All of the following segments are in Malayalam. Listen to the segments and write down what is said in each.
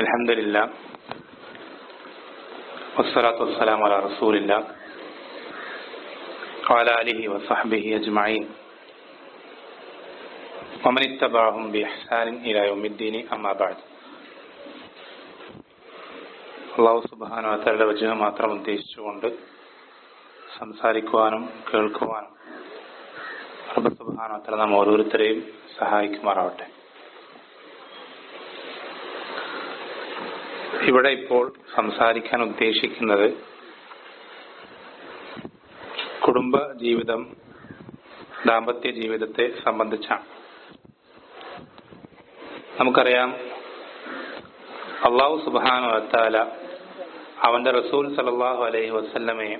الحمد لله والصلاة والسلام على رسول الله وعلى آله وصحبه أجمعين ومن اتبعهم بإحسان إلى يوم الدين أما بعد. അല്ലാഹു സുബ്ഹാനഹു വ തആലയുടെ വചനം മാത്രം ഉദ്ദേശിച്ചുകൊണ്ട് സംസാരിക്കുവാനും കേൾക്കുവാനും റബ്ബ് സുബ്ഹാനഹു വ തആല നാം ഓരോരുത്തരെയും സഹായിക്കുമാറാവട്ടെ. ഇവിടെ ഇപ്പോൾ സംസാരിക്കാൻ ഉദ്ദേശിക്കുന്നത് കുടുംബ ജീവിതം, ദാമ്പത്യ ജീവിതത്തെ സംബന്ധിച്ചാണ്. നമുക്കറിയാം, അല്ലാഹു സുബ്ഹാനഹു വ തആല അവന്റെ റസൂൽ സല്ലല്ലാഹു അലൈഹി വസല്ലമയെ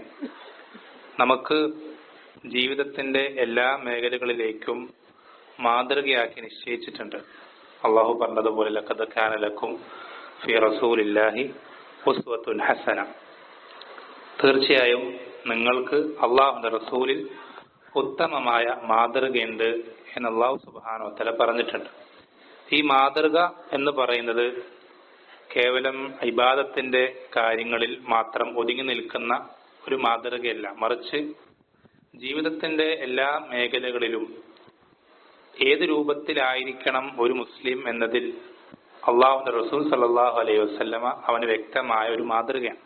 നമുക്ക് ജീവിതത്തിന്റെ എല്ലാ മേഖലകളിലേക്കും മാതൃകയാക്കി നിശ്ചയിച്ചിട്ടുണ്ട്. അല്ലാഹു പറഞ്ഞതുപോലെ ലഖദ് കാന ലക്കും ഫി റസൂലില്ലാഹി ഉസ്വത്തുൻ ഹസന, തീർച്ചയായും നിങ്ങൾക്ക് അല്ലാഹുവിന്റെ റസൂലിൽ ഉത്തമമായ മാതൃകയുണ്ട് എന്ന് അല്ലാഹു സുബ്ഹാനഹു വ തആല പറഞ്ഞിട്ടുണ്ട്. ഈ മാതൃക എന്ന് പറയുന്നത് കേവലം ഇബാദത്തിന്റെ കാര്യങ്ങളിൽ മാത്രം ഒതുങ്ങി നിൽക്കുന്ന ഒരു മാതൃകയല്ല, മറിച്ച് ജീവിതത്തിന്റെ എല്ലാ മേഖലകളിലും ഏത് രൂപത്തിലായിരിക്കണം ഒരു മുസ്ലിം എന്നതിൽ അള്ളാഹുവിന്റെ റസൂൽ സല്ലല്ലാഹു അലൈഹി വസല്ലമ അവന് വ്യക്തമായ ഒരു മാതൃകയാണ്.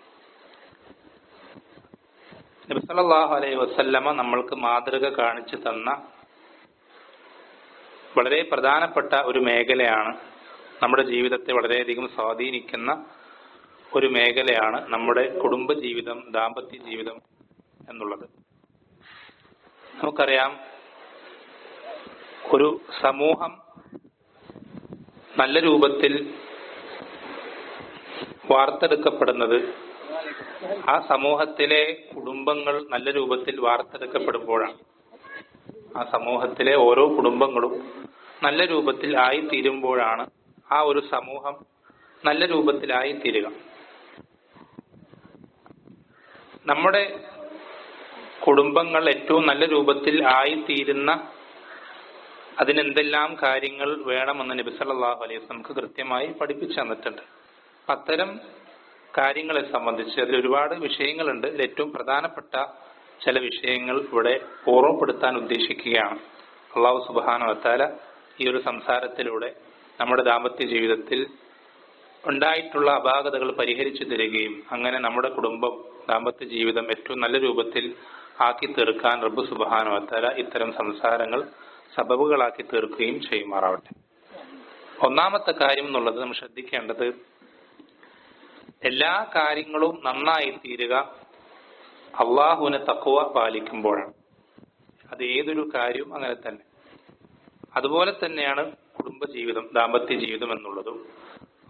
നബി സല്ലല്ലാഹു അലൈഹി വസല്ലമ നമ്മൾക്ക് മാതൃക കാണിച്ചു തന്ന വളരെ പ്രധാനപ്പെട്ട ഒരു മേഖലയാണ്, നമ്മുടെ ജീവിതത്തെ വളരെയധികം സ്വാധീനിക്കുന്ന ഒരു മേഖലയാണ് നമ്മുടെ കുടുംബ ജീവിതം, ദാമ്പത്യ ജീവിതം എന്നുള്ളത്. നമുക്കറിയാം, ഒരു സമൂഹം നല്ല രൂപത്തിൽ വാർത്തെടുക്കപ്പെടുന്നത്, ആ സമൂഹത്തിലെ കുടുംബങ്ങൾ നല്ല രൂപത്തിൽ വാർത്തെടുക്കപ്പെടുമ്പോഴാണ്. ആ സമൂഹത്തിലെ ഓരോ കുടുംബങ്ങളും നല്ല രൂപത്തിൽ ആയിത്തീരുമ്പോഴാണ് ആ ഒരു സമൂഹം നല്ല രൂപത്തിലായി തീരുക. നമ്മുടെ കുടുംബങ്ങൾ ഏറ്റവും നല്ല രൂപത്തിൽ ആയിത്തീരുന്ന അതിനെന്തെല്ലാം കാര്യങ്ങൾ വേണമെന്ന് നബി സല്ലല്ലാഹു അലൈഹി വസല്ലം നമുക്ക് കൃത്യമായി പഠിപ്പിച്ചു തന്നിട്ടുണ്ട്. അത്തരം കാര്യങ്ങളെ സംബന്ധിച്ച് അതിൽ ഒരുപാട് വിഷയങ്ങളുണ്ട്. ഇതിൽ ഏറ്റവും പ്രധാനപ്പെട്ട ചില വിഷയങ്ങൾ ഇവിടെ ഓർമ്മപ്പെടുത്താൻ ഉദ്ദേശിക്കുകയാണ്. അല്ലാഹു സുബ്ഹാനഹു വ തആല ഈ ഒരു സംസാരത്തിലൂടെ നമ്മുടെ ദാമ്പത്യ ജീവിതത്തിൽ ഉണ്ടായിട്ടുള്ള അപാകതകൾ പരിഹരിച്ചു തരികയും അങ്ങനെ നമ്മുടെ കുടുംബം, ദാമ്പത്യ ജീവിതം ഏറ്റവും നല്ല രൂപത്തിൽ ആക്കി തീർക്കാൻ റബ്ബ് സുബ്ഹാനഹു വ തആല ഇത്തരം സംസാരങ്ങൾ സബബുകളാക്കി തീർക്കുകയും ചെയ്യുമാറാവട്ടെ. ഒന്നാമത്തെ കാര്യം എന്നുള്ളത് നമ്മൾ ശ്രദ്ധിക്കേണ്ടത്, എല്ലാ കാര്യങ്ങളും നന്നായി തീരുക അള്ളാഹുവിനെ തഖ്വ പാലിക്കുമ്പോഴാണ്. അത് ഏതൊരു കാര്യവും അങ്ങനെ തന്നെ. അതുപോലെ തന്നെയാണ് കുടുംബജീവിതം, ദാമ്പത്യ ജീവിതം എന്നുള്ളതും.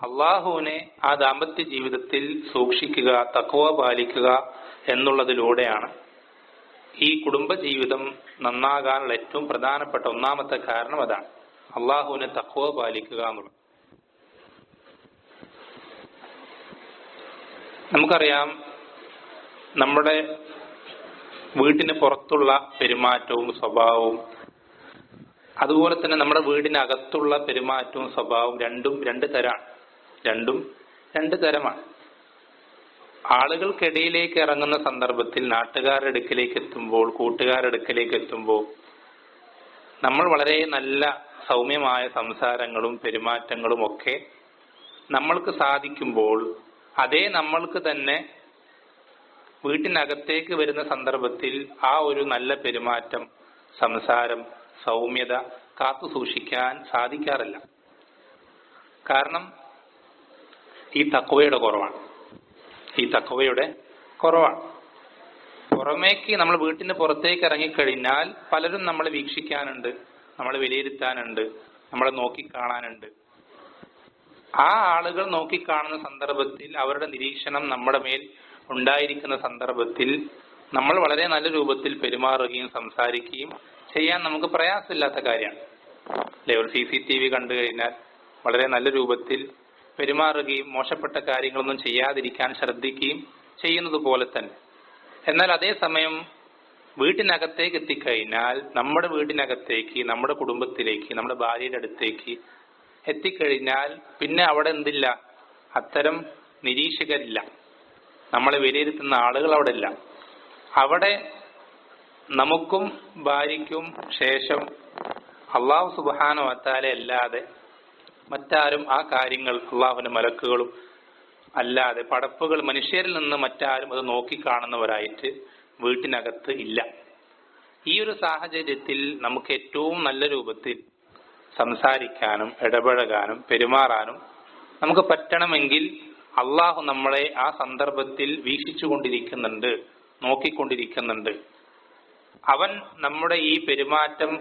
അള്ളാഹുവിനെ ആ ദാമ്പത്യ ജീവിതത്തിൽ സൂക്ഷിക്കുക, തഖ്വ പാലിക്കുക എന്നുള്ളതിലൂടെയാണ് ഈ കുടുംബജീവിതം നന്നാകാനുള്ള ഏറ്റവും പ്രധാനപ്പെട്ട ഒന്നാമത്തെ കാരണം അതാണ്, അള്ളാഹുവിനെ തഖ്വ പാലിക്കുക എന്നുള്ളത്. നമുക്കറിയാം, നമ്മുടെ വീട്ടിന് പുറത്തുള്ള പെരുമാറ്റവും സ്വഭാവവും അതുപോലെ തന്നെ നമ്മുടെ വീടിനകത്തുള്ള പെരുമാറ്റവും സ്വഭാവവും രണ്ടും രണ്ട് തരമാണ്. ആളുകൾക്കിടയിലേക്ക് ഇറങ്ങുന്ന സന്ദർഭത്തിൽ, നാട്ടുകാരുടെ അടുക്കിലേക്ക് എത്തുമ്പോൾ, കൂട്ടുകാരുടെ അടുക്കിലേക്ക് എത്തുമ്പോൾ നമ്മൾ വളരെ നല്ല സൗമ്യമായ സംസാരങ്ങളും പെരുമാറ്റങ്ങളും ഒക്കെ നമ്മൾക്ക് സാധിക്കുമ്പോൾ, അതേ നമ്മൾക്ക് തന്നെ വീട്ടിനകത്തേക്ക് വരുന്ന സന്ദർഭത്തിൽ ആ ഒരു നല്ല പെരുമാറ്റം, സംസാരം, സൗമ്യത കാത്തു സൂക്ഷിക്കാൻ സാധിക്കാറില്ല. കാരണം ഈ തഖ്വയുടെ കുറവാണ്. പുറമേക്ക് നമ്മൾ വീട്ടിന് പുറത്തേക്ക് ഇറങ്ങിക്കഴിഞ്ഞാൽ പലരും നമ്മളെ വീക്ഷിക്കാനുണ്ട്, നമ്മളെ വിലയിരുത്താനുണ്ട്, നമ്മളെ നോക്കിക്കാണാനുണ്ട്. ആ ആളുകൾ നോക്കിക്കാണുന്ന സന്ദർഭത്തിൽ, അവരുടെ നിരീക്ഷണം നമ്മുടെ മേൽ ഉണ്ടായിരിക്കുന്ന സന്ദർഭത്തിൽ നമ്മൾ വളരെ നല്ല രൂപത്തിൽ പെരുമാറുകയും സംസാരിക്കുകയും ചെയ്യാൻ നമുക്ക് പ്രയാസമില്ലാത്ത കാര്യമാണ് അല്ലെ. ഒരു CCTV കണ്ടു കഴിഞ്ഞാൽ വളരെ നല്ല രൂപത്തിൽ പെരുമാറുകയും മോശപ്പെട്ട കാര്യങ്ങളൊന്നും ചെയ്യാതിരിക്കാൻ ശ്രദ്ധിക്കുകയും ചെയ്യുന്നത് പോലെ തന്നെ. എന്നാൽ അതേസമയം വീട്ടിനകത്തേക്ക് എത്തിക്കഴിഞ്ഞാൽ, നമ്മുടെ വീട്ടിനകത്തേക്ക്, നമ്മുടെ കുടുംബത്തിലേക്ക്, നമ്മുടെ ഭാര്യയുടെ അടുത്തേക്ക് എത്തിക്കഴിഞ്ഞാൽ പിന്നെ അവിടെ എന്തില്ല, അത്തരം നിരീക്ഷകരില്ല, നമ്മളെ വിലയിരുത്തുന്ന ആളുകൾ അവിടെ ഇല്ല. അവിടെ നമുക്കും ഭാര്യയ്ക്കും ശേഷം അള്ളാഹു സുബ്ഹാനഹു വ തആല അല്ലാതെ മറ്റാരും ആ കാര്യങ്ങൾ, അള്ളാഹുവിന്റെ മലക്കുകളും അല്ലാതെ പടപ്പുകൾ, മനുഷ്യരിൽ നിന്ന് മറ്റാരും അത് നോക്കിക്കാണുന്നവരായിട്ട് വീട്ടിനകത്ത് ഇല്ല. ഈ ഒരു സാഹചര്യത്തിൽ നമുക്ക് ഏറ്റവും നല്ല രൂപത്തിൽ സംസാരിക്കാനും ഇടപഴകാനും പെരുമാറാനും നമുക്ക് പറ്റണമെങ്കിൽ അള്ളാഹു നമ്മളെ ആ സന്ദർഭത്തിൽ വീക്ഷിച്ചുകൊണ്ടിരിക്കുന്നുണ്ട്, നോക്കിക്കൊണ്ടിരിക്കുന്നുണ്ട്. അവൻ നമ്മുടെ ഈ പെരുമാറ്റം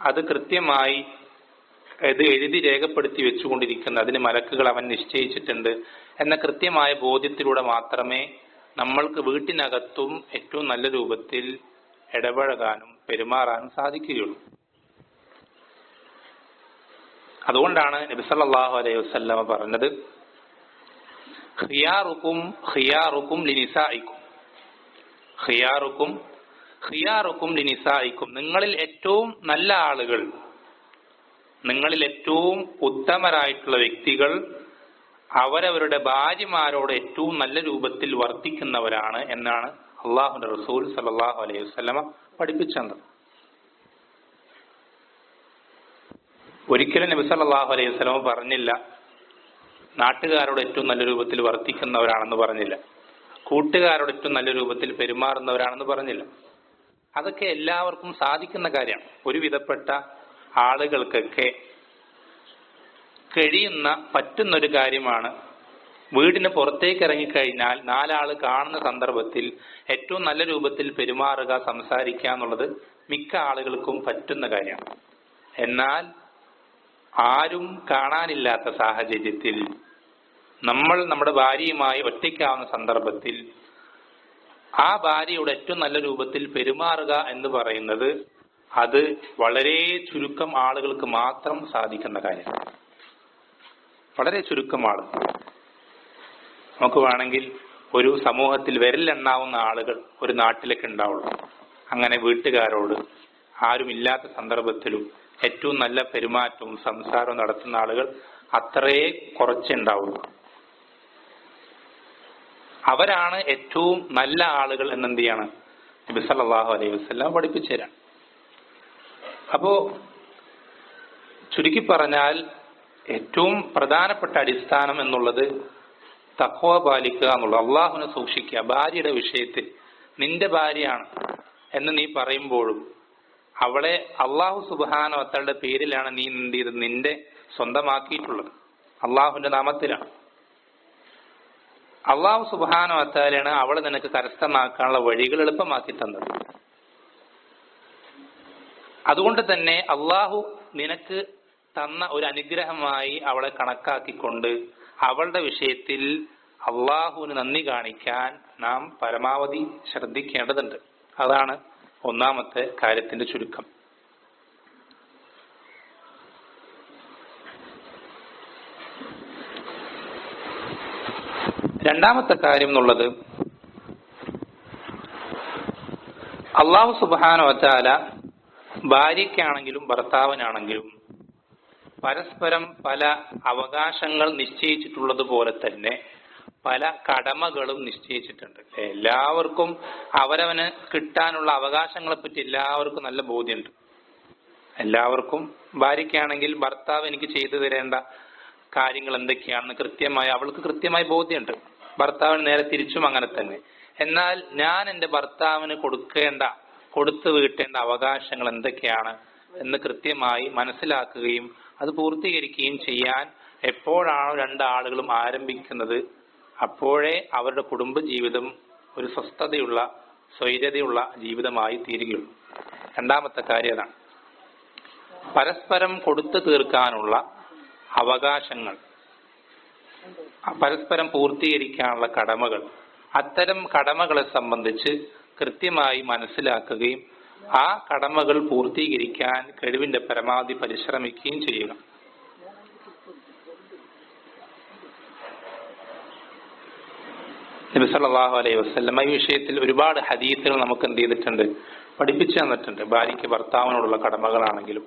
അത് കൃത്യമായി ഇത് എഴുതി രേഖപ്പെടുത്തി വെച്ചുകൊണ്ടിരിക്കുന്നു, അതിന് മലക്കുകൾ അവൻ നിശ്ചയിച്ചിട്ടുണ്ട് എന്ന കൃത്യമായ ബോധ്യത്തിലൂടെ മാത്രമേ നമ്മൾക്ക് വീട്ടിനകത്തും ഏറ്റവും നല്ല രൂപത്തിൽ ഇടപഴകാനും പെരുമാറാനും സാധിക്കുകയുള്ളൂ. അതുകൊണ്ടാണ് നബി സല്ലല്ലാഹു അലൈഹി വസല്ലമ പറഞ്ഞത്, ഖിയാറുക്കും ഖിയാറുക്കും ലിനിസായിക്കും, ഖിയാറുക്കും ഖിയാറുക്കും ലിനിസായിക്കും, നിങ്ങളിൽ ഏറ്റവും നല്ല ആളുകൾ, നിങ്ങളിൽ ഏറ്റവും ഉത്തമരായിട്ടുള്ള വ്യക്തികൾ അവരവരുടെ ഭാര്യമാരോട് ഏറ്റവും നല്ല രൂപത്തിൽ വർത്തിക്കുന്നവരാണ് എന്നാണ് അള്ളാഹുവിന്റെ റസൂൽ സല്ലല്ലാഹു അലൈഹി വസല്ലമ പഠിപ്പിച്ചത്. ഒരിക്കലും നബി സല്ലല്ലാഹു അലൈഹി വസല്ലമ പറഞ്ഞില്ല നാട്ടുകാരോട് ഏറ്റവും നല്ല രൂപത്തിൽ വർത്തിക്കുന്നവരാണെന്ന് പറഞ്ഞില്ല, കൂട്ടുകാരോട് ഏറ്റവും നല്ല രൂപത്തിൽ പെരുമാറുന്നവരാണെന്ന് പറഞ്ഞില്ല. അതൊക്കെ എല്ലാവർക്കും സാധിക്കുന്ന കാര്യമാണ്. ഒരുവിധപ്പെട്ട ആളുകൾക്കൊക്കെ കഴിയുന്ന പറ്റുന്നൊരു കാര്യമാണ്. വീടിന് പുറത്തേക്ക് ഇറങ്ങിക്കഴിഞ്ഞാൽ നാലാള് കാണുന്ന സന്ദർഭത്തിൽ ഏറ്റവും നല്ല രൂപത്തിൽ പെരുമാറുക, സംസാരിക്കുക എന്നുള്ളത് മിക്ക ആളുകൾക്കും പറ്റുന്ന കാര്യമാണ്. എന്നാൽ ആരും കാണാനില്ലാത്ത സാഹചര്യത്തിൽ നമ്മൾ നമ്മുടെ ഭാര്യയുമായി ഒറ്റയ്ക്കാവുന്ന സന്ദർഭത്തിൽ ആ ഭാര്യയുടെ ഏറ്റവും നല്ല രൂപത്തിൽ പെരുമാറുക എന്ന് പറയുന്നത് അത് വളരെ ചുരുക്കം ആളുകൾക്ക് മാത്രം സാധിക്കുന്ന കാര്യമാണ്. വളരെ ചുരുക്കം ആളുകൾ. നമുക്ക് വേണമെങ്കിൽ ഒരു സമൂഹത്തിൽ വിരലെണ്ണാവുന്ന ആളുകൾ ഒരു നാട്ടിലൊക്കെ ഉണ്ടാവുള്ളൂ. അങ്ങനെ വീട്ടുകാരോട് ആരുമില്ലാത്ത സന്ദർഭത്തിലും ഏറ്റവും നല്ല പെരുമാറ്റവും സംസാരവും നടത്തുന്ന ആളുകൾ അത്രേ കുറച്ചുണ്ടാവുള്ളൂ. അവരാണ് ഏറ്റവും നല്ല ആളുകൾ എന്നെന്ത് ചെയ്യാണ് നബി സല്ലല്ലാഹു അലൈഹി വസല്ലം പഠിപ്പിച്ചു തരാം. അപ്പോ ചുരുക്കി പറഞ്ഞാൽ ഏറ്റവും പ്രധാനപ്പെട്ട അടിസ്ഥാനം എന്നുള്ളത് തഖ്വ പാലിക്കുക എന്നുള്ളത്, അള്ളാഹുവിനെ സൂക്ഷിക്കുക. ഭാര്യയുടെ വിഷയത്തിൽ നിന്റെ ഭാര്യയാണ് എന്ന് നീ പറയുമ്പോഴും അവളെ അള്ളാഹു സുബ്ഹാനഹു വ തആലയുടെ പേരിലാണ് നീ എന്ത് ചെയ്തത്, നിന്റെ സ്വന്തമാക്കിയിട്ടുള്ളത്. അള്ളാഹുവിന്റെ നാമത്തിലാണ്. അള്ളാഹു സുബ്ഹാനഹു വ തആലയാണ് അവളെ നിനക്ക് കരസ്ഥമാക്കാനുള്ള വഴികൾ എളുപ്പമാക്കി തന്നത്. അതുകൊണ്ട് തന്നെ അള്ളാഹു നിനക്ക് തന്ന ഒരു അനുഗ്രഹമായി അവളെ കണക്കാക്കിക്കൊണ്ട് അവളുടെ വിഷയത്തിൽ അള്ളാഹുവിന് നന്ദി കാണിക്കാൻ നാം പരമാവധി ശ്രദ്ധിക്കേണ്ടതുണ്ട്. അതാണ് ഒന്നാമത്തെ കാര്യത്തിന്റെ ചുരുക്കം. രണ്ടാമത്തെ കാര്യം എന്നുള്ളത്, അള്ളാഹു സുബ്ഹാനഹു വ തആല ഭാര്യയ്ക്കാണെങ്കിലും ഭർത്താവിനാണെങ്കിലും പരസ്പരം പല അവകാശങ്ങൾ നിശ്ചയിച്ചിട്ടുള്ളത് പോലെ തന്നെ പല കടമകളും നിശ്ചയിച്ചിട്ടുണ്ട്. എല്ലാവർക്കും അവരവന് കിട്ടാനുള്ള അവകാശങ്ങളെ പറ്റി എല്ലാവർക്കും നല്ല ബോധ്യമുണ്ട്. എല്ലാവർക്കും ഭാര്യയ്ക്കാണെങ്കിൽ ഭർത്താവ് എനിക്ക് ചെയ്തു തരേണ്ട കാര്യങ്ങൾ എന്തൊക്കെയാണെന്ന് കൃത്യമായി അവൾക്ക് കൃത്യമായി ബോധ്യമുണ്ട്. ഭർത്താവിന് നേരെ തിരിച്ചും അങ്ങനെ തന്നെ. എന്നാൽ ഞാൻ എൻ്റെ ഭർത്താവിന് കൊടുത്തു വീട്ടേണ്ട അവകാശങ്ങൾ എന്തൊക്കെയാണ് എന്ന് കൃത്യമായി മനസ്സിലാക്കുകയും അത് പൂർത്തീകരിക്കുകയും ചെയ്യാൻ എപ്പോഴാണോ രണ്ടാളുകളും ആരംഭിക്കുന്നത് അപ്പോഴേ അവരുടെ കുടുംബജീവിതം ഒരു സ്വസ്ഥതയുള്ള സ്വൈര്യതയുള്ള ജീവിതമായി തീരുകയുള്ളൂ. രണ്ടാമത്തെ കാര്യം അതാണ്. പരസ്പരം കൊടുത്തു തീർക്കാനുള്ള അവകാശങ്ങൾ, പരസ്പരം പൂർത്തീകരിക്കാനുള്ള കടമകൾ, അത്തരം കടമകളെ സംബന്ധിച്ച് കൃത്യമായി മനസ്സിലാക്കുകയും ആ കടമകൾ പൂർത്തീകരിക്കാൻ കഴിവിന്റെ പരമാവധി പരിശ്രമിക്കുകയും ചെയ്യുക. നബി സല്ലല്ലാഹു അലൈഹി വസല്ലം ഈ വിഷയത്തിൽ ഒരുപാട് ഹദീസുകൾ നമുക്ക് എന്ത് ചെയ്തിട്ടുണ്ട്, പഠിപ്പിച്ചു തന്നിട്ടുണ്ട്. ഭാര്യയ്ക്ക് ഭർത്താവിനോടുള്ള കടമകളാണെങ്കിലും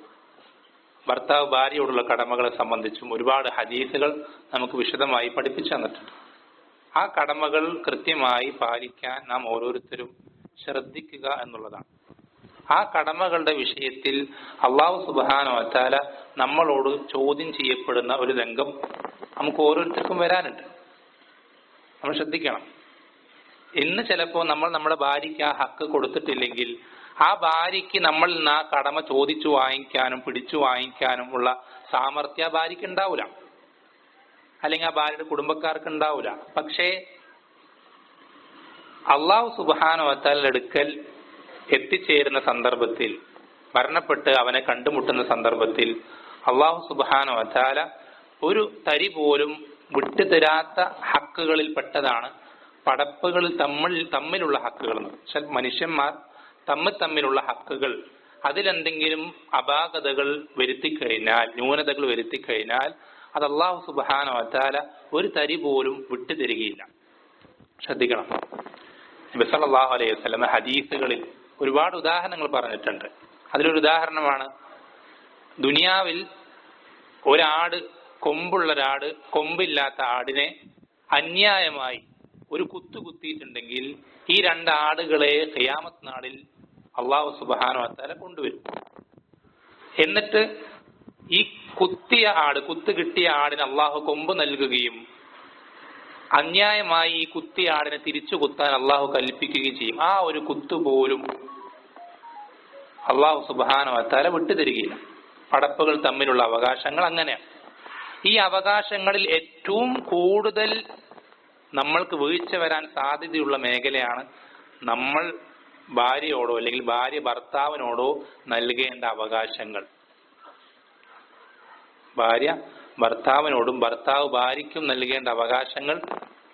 ഭർത്താവ് ഭാര്യയോടുള്ള കടമകളെ സംബന്ധിച്ചും ഒരുപാട് ഹദീസുകൾ നമുക്ക് വിശദമായി പഠിപ്പിച്ചു തന്നിട്ടുണ്ട്. ആ കടമകൾ കൃത്യമായി പാലിക്കാൻ നാം ഓരോരുത്തരും ശ്രദ്ധിക്കുക എന്നുള്ളതാണ്. ആ കടമകളുടെ വിഷയത്തിൽ അല്ലാഹു സുബ്ഹാനഹു വ തആല നമ്മളോട് ചോദ്യം ചെയ്യപ്പെടുന്ന ഒരു രംഗം നമുക്ക് ഓരോരുത്തർക്കും വരാനുണ്ട്. നമ്മൾ ശ്രദ്ധിക്കണം. ഇന്ന് ചിലപ്പോൾ നമ്മൾ നമ്മുടെ ഭാര്യയ്ക്ക് ആ ഹക്ക് കൊടുത്തിട്ടില്ലെങ്കിൽ ആ ഭാര്യയ്ക്ക് നമ്മൾ നിന്ന് ആ കടമ ചോദിച്ചു വാങ്ങിക്കാനും പിടിച്ചു വാങ്ങിക്കാനും ഉള്ള സാമർഥ്യം ആ ഭാര്യയ്ക്ക് ഉണ്ടാവില്ല, അല്ലെങ്കിൽ ആ ഭാര്യയുടെ കുടുംബക്കാർക്ക് ഉണ്ടാവില്ല. പക്ഷേ അല്ലാഹു സുബ്ഹാനഹു വ തആലയുടെ അടുക്കൽ എത്തിച്ചേരുന്ന സന്ദർഭത്തിൽ, മരണപ്പെട്ട് അവനെ കണ്ടുമുട്ടുന്ന സന്ദർഭത്തിൽ അല്ലാഹു സുബ്ഹാനഹു വ തആല ഒരു തരി പോലും വിട്ടുതരാത്ത ഹക്കുകളിൽ പെട്ടതാണ് പടപ്പുകളിൽ തമ്മിലുള്ള ഹക്കുകൾ. മനുഷ്യന്മാർ തമ്മിലുള്ള ഹക്കുകൾ, അതിലെന്തെങ്കിലും അപാകതകൾ വരുത്തിക്കഴിഞ്ഞാൽ, ന്യൂനതകൾ വരുത്തിക്കഴിഞ്ഞാൽ അത് അല്ലാഹു സുബ്ഹാനഹു വ തആല ഒരു തരി പോലും വിട്ടുതരികയില്ല. ശ്രദ്ധിക്കണം. നബി സല്ലല്ലാഹു അലൈഹി വസല്ലം ഹദീസുകളിൽ ഒരുപാട് ഉദാഹരണങ്ങൾ പറഞ്ഞിട്ടുണ്ട്. അതിലൊരു ഉദാഹരണമാണ്, ദുനിയാവിൽ ഒരാട്, കൊമ്പുള്ളൊരാട് കൊമ്പില്ലാത്ത ആടിനെ അന്യായമായി ഒരു കുത്തിയിട്ടുണ്ടെങ്കിൽ ഈ രണ്ട് ആടുകളെ ഖിയാമത്ത് നാളിൽ അല്ലാഹു സുബ്ഹാനഹു വ തആല കൊണ്ടുവരും. എന്നിട്ട് ഈ കുത്ത് കിട്ടിയ ആടിന് അല്ലാഹു കൊമ്പ് നൽകുകയും അന്യായമായി ഈ കുത്തിയ ആടിനെ തിരിച്ചു കുത്താൻ അല്ലാഹു കൽപ്പിക്കുകയും ചെയ്യും. ആ ഒരു കുത്തു പോലും അല്ലാഹു സുബ്ഹാനഹു വ തആല വിട്ടുതരികയില്ല. പടപ്പുകൾ തമ്മിലുള്ള അവകാശങ്ങൾ അങ്ങനെയാണ്. ഈ അവകാശങ്ങളിൽ ഏറ്റവും കൂടുതൽ നമ്മൾക്ക് വീഴ്ച വരാൻ സാധ്യതയുള്ള മേഖലയാണ് നമ്മൾ ഭാര്യയോടോ അല്ലെങ്കിൽ ഭാര്യ ഭർത്താവിനോടോ നൽകേണ്ട അവകാശങ്ങൾ. ഭാര്യ ഭർത്താവിനോടും ഭർത്താവ് ഭാര്യയ്ക്കും നൽകേണ്ട അവകാശങ്ങൾ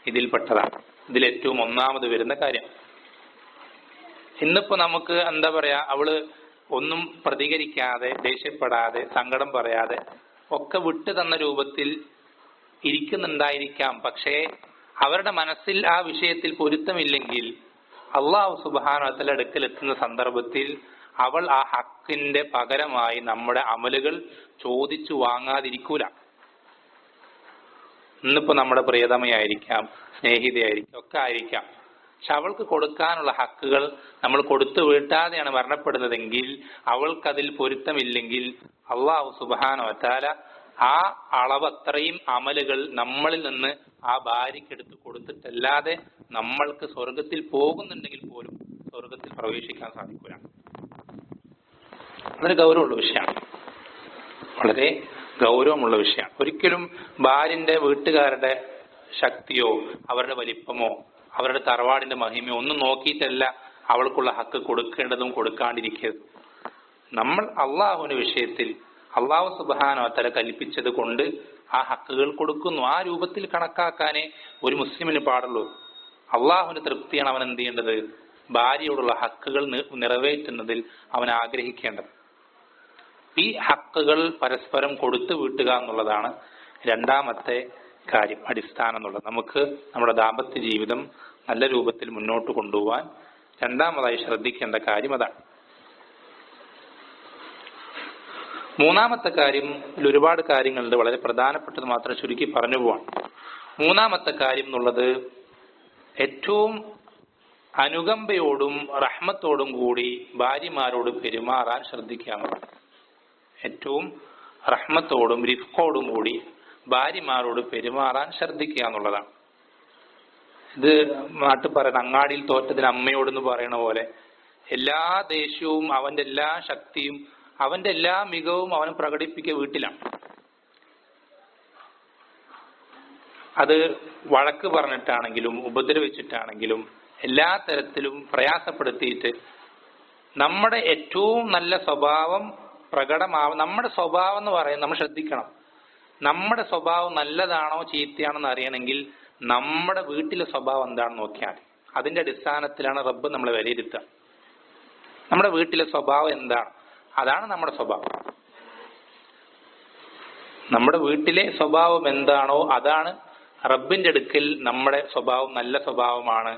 ഇതിൽപ്പെട്ടതാണ്. ഇതിലേറ്റവും ഒന്നാമത് വരുന്ന കാര്യം. ഇന്നിപ്പോ നമുക്ക് എന്താ പറയാ, അവള് ഒന്നും പ്രതികരിക്കാതെ, ദേഷ്യപ്പെടാതെ, സങ്കടം പറയാതെ ഒക്കെ വിട്ടു തന്ന രൂപത്തിൽ ഇരിക്കുന്നുണ്ടായിരിക്കാം. പക്ഷേ അവരുടെ മനസ്സിൽ ആ വിഷയത്തിൽ പൊരുത്തമില്ലെങ്കിൽ അല്ലാഹു സുബ്ഹാനഹു വ തആല അടുക്കൽ എത്തുന്ന സന്ദർഭത്തിൽ അവൾ ആ ഹക്കിന്റെ പകരമായി നമ്മുടെ അമലുകൾ ചോദിച്ചു വാങ്ങാതിരിക്കൂല. ഇന്നിപ്പോ നമ്മുടെ പ്രിയതമയായിരിക്കാം, സ്നേഹിതയായിരിക്കാം, ഒക്കെ ആയിരിക്കാം. പക്ഷെ അവൾക്ക് കൊടുക്കാനുള്ള ഹക്കുകൾ നമ്മൾ കൊടുത്തു വീട്ടാതെയാണ് മരണപ്പെടുന്നതെങ്കിൽ, അവൾക്കതിൽ പൊരുത്തമില്ലെങ്കിൽ അല്ലാഹു സുബ്ഹാനഹു വ തആല ആ അളവ് അത്രയും അമലുകൾ നമ്മളിൽ നിന്ന് ആ ഭാര്യയ്ക്കെടുത്ത് കൊടുത്തിട്ടല്ലാതെ നമ്മൾക്ക് സ്വർഗത്തിൽ പോകുന്നുണ്ടെങ്കിൽ പോലും സ്വർഗത്തിൽ പ്രവേശിക്കാൻ സാധിക്കില്ല. അതൊരു ഗൗരവമുള്ള വിഷയമാണ്, വളരെ ഗൗരവമുള്ള വിഷയമാണ്. ഒരിക്കലും ഭാര്യന്റെ വീട്ടുകാരുടെ ശക്തിയോ അവരുടെ വലിപ്പമോ അവരുടെ തറവാടിന്റെ മഹിമയോ ഒന്നും നോക്കിയിട്ടല്ല അവൾക്കുള്ള ഹക്ക് കൊടുക്കേണ്ടതും കൊടുക്കാണ്ടിരിക്കരുത്. നമ്മൾ അള്ളാഹുവിന്റെ വിഷയത്തിൽ അള്ളാഹു സുബ്ഹാനഹു വ തആല കൽപ്പിച്ചത് കൊണ്ട് ആ ഹക്കുകൾ കൊടുക്കുന്നു. ആ രൂപത്തിൽ കണക്കാക്കാനേ ഒരു മുസ്ലിമിന് പാടുള്ളൂ. അള്ളാഹുവിന്റെ തൃപ്തിയാണ് അവൻ എന്ത് ചെയ്യേണ്ടത്, ഭാര്യയോടുള്ള ഹക്കുകൾ നിറവേറ്റുന്നതിൽ അവൻ ആഗ്രഹിക്കേണ്ടത്. ഈ ഹക്കുകൾ പരസ്പരം കൊടുത്തു വീട്ടുക എന്നുള്ളതാണ് രണ്ടാമത്തെ കാര്യം, അടിസ്ഥാനം എന്നുള്ളത്. നമുക്ക് നമ്മുടെ ദാമ്പത്യ ജീവിതം നല്ല രൂപത്തിൽ മുന്നോട്ട് കൊണ്ടുപോകാൻ രണ്ടാമതായി ശ്രദ്ധിക്കേണ്ട കാര്യം അതാണ്. മൂന്നാമത്തെ കാര്യം, ഇതിൽ ഒരുപാട് കാര്യങ്ങളുണ്ട്, വളരെ പ്രധാനപ്പെട്ടത് മാത്രം ചുരുക്കി പറഞ്ഞു പോവാം. മൂന്നാമത്തെ കാര്യം എന്നുള്ളത് ഏറ്റവും അനുകമ്പയോടും റഹ്മത്തോടും കൂടി ഭാര്യമാരോട് പെരുമാറാൻ ശ്രദ്ധിക്കുക എന്നുള്ളത്. ഏറ്റവും റഹ്മത്തോടും റിഫ്ഖോടും കൂടി ഭാര്യമാരോട് പെരുമാറാൻ ശ്രദ്ധിക്കുക എന്നുള്ളതാണ്. ഇത് നാട്ടിൽ പറയുന്ന അങ്ങാടിയിൽ തോറ്റതിന് അമ്മയോടെന്ന് പറയണ പോലെ എല്ലാ ദേഷ്യവും അവന്റെ എല്ലാ ശക്തിയും അവന്റെ എല്ലാ മികവും അവൻ പ്രകടിപ്പിക്കുക വീട്ടിലാണ്. അത് വഴക്ക് പറഞ്ഞിട്ടാണെങ്കിലും ഉപദ്രവിച്ചിട്ടാണെങ്കിലും എല്ലാ തരത്തിലും പ്രയാസപ്പെടുത്തിയിട്ട് നമ്മുടെ ഏറ്റവും നല്ല സ്വഭാവം നമ്മുടെ സ്വഭാവം എന്ന് പറയുന്നത് നമ്മൾ ശ്രദ്ധിക്കണം. നമ്മുടെ സ്വഭാവം നല്ലതാണോ ചീത്തയാണോ എന്ന് അറിയണമെങ്കിൽ നമ്മുടെ വീട്ടിലെ സ്വഭാവം എന്താണെന്ന് നോക്കിയാൽ മതി. അതിന്റെ അടിസ്ഥാനത്തിലാണ് റബ്ബ് നമ്മളെ വിലയിരുത്തുക. നമ്മുടെ വീട്ടിലെ സ്വഭാവം എന്താണ്, അതാണ് നമ്മുടെ സ്വഭാവം. നമ്മുടെ വീട്ടിലെ സ്വഭാവം എന്താണോ അതാണ് റബ്ബിന്റെ അടുക്കൽ നമ്മുടെ സ്വഭാവം നല്ല സ്വഭാവമാണ്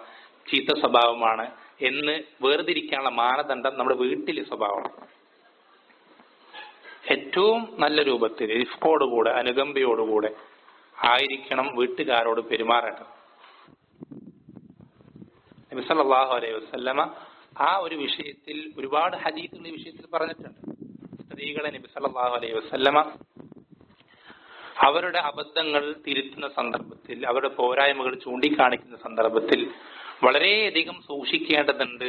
ചീത്ത സ്വഭാവമാണ് എന്ന് വേർതിരിക്കാനുള്ള മാനദണ്ഡം നമ്മുടെ വീട്ടിലെ സ്വഭാവമാണ്. ഏറ്റവും നല്ല രൂപത്തിൽ റിഫ്കോടുകൂടെ അനുകമ്പയോടുകൂടെ ആയിരിക്കണം വീട്ടുകാരോട് പെരുമാറേണ്ടത്. നബി സല്ലല്ലാഹു അലൈഹി വസല്ലമ ആ ഒരു വിഷയത്തിൽ ഒരുപാട് ഹദീസുകൾ ഈ വിഷയത്തിൽ പറഞ്ഞിട്ടുണ്ട്. സ്ത്രീകളെ നബി സല്ലല്ലാഹു അലൈഹി വസല്ലമ അവരുടെ അബദ്ധങ്ങൾ തിരുത്തുന്ന സന്ദർഭത്തിൽ, അവരുടെ പോരായ്മകൾ ചൂണ്ടിക്കാണിക്കുന്ന സന്ദർഭത്തിൽ വളരെയധികം സൂക്ഷിക്കേണ്ടതുണ്ട്,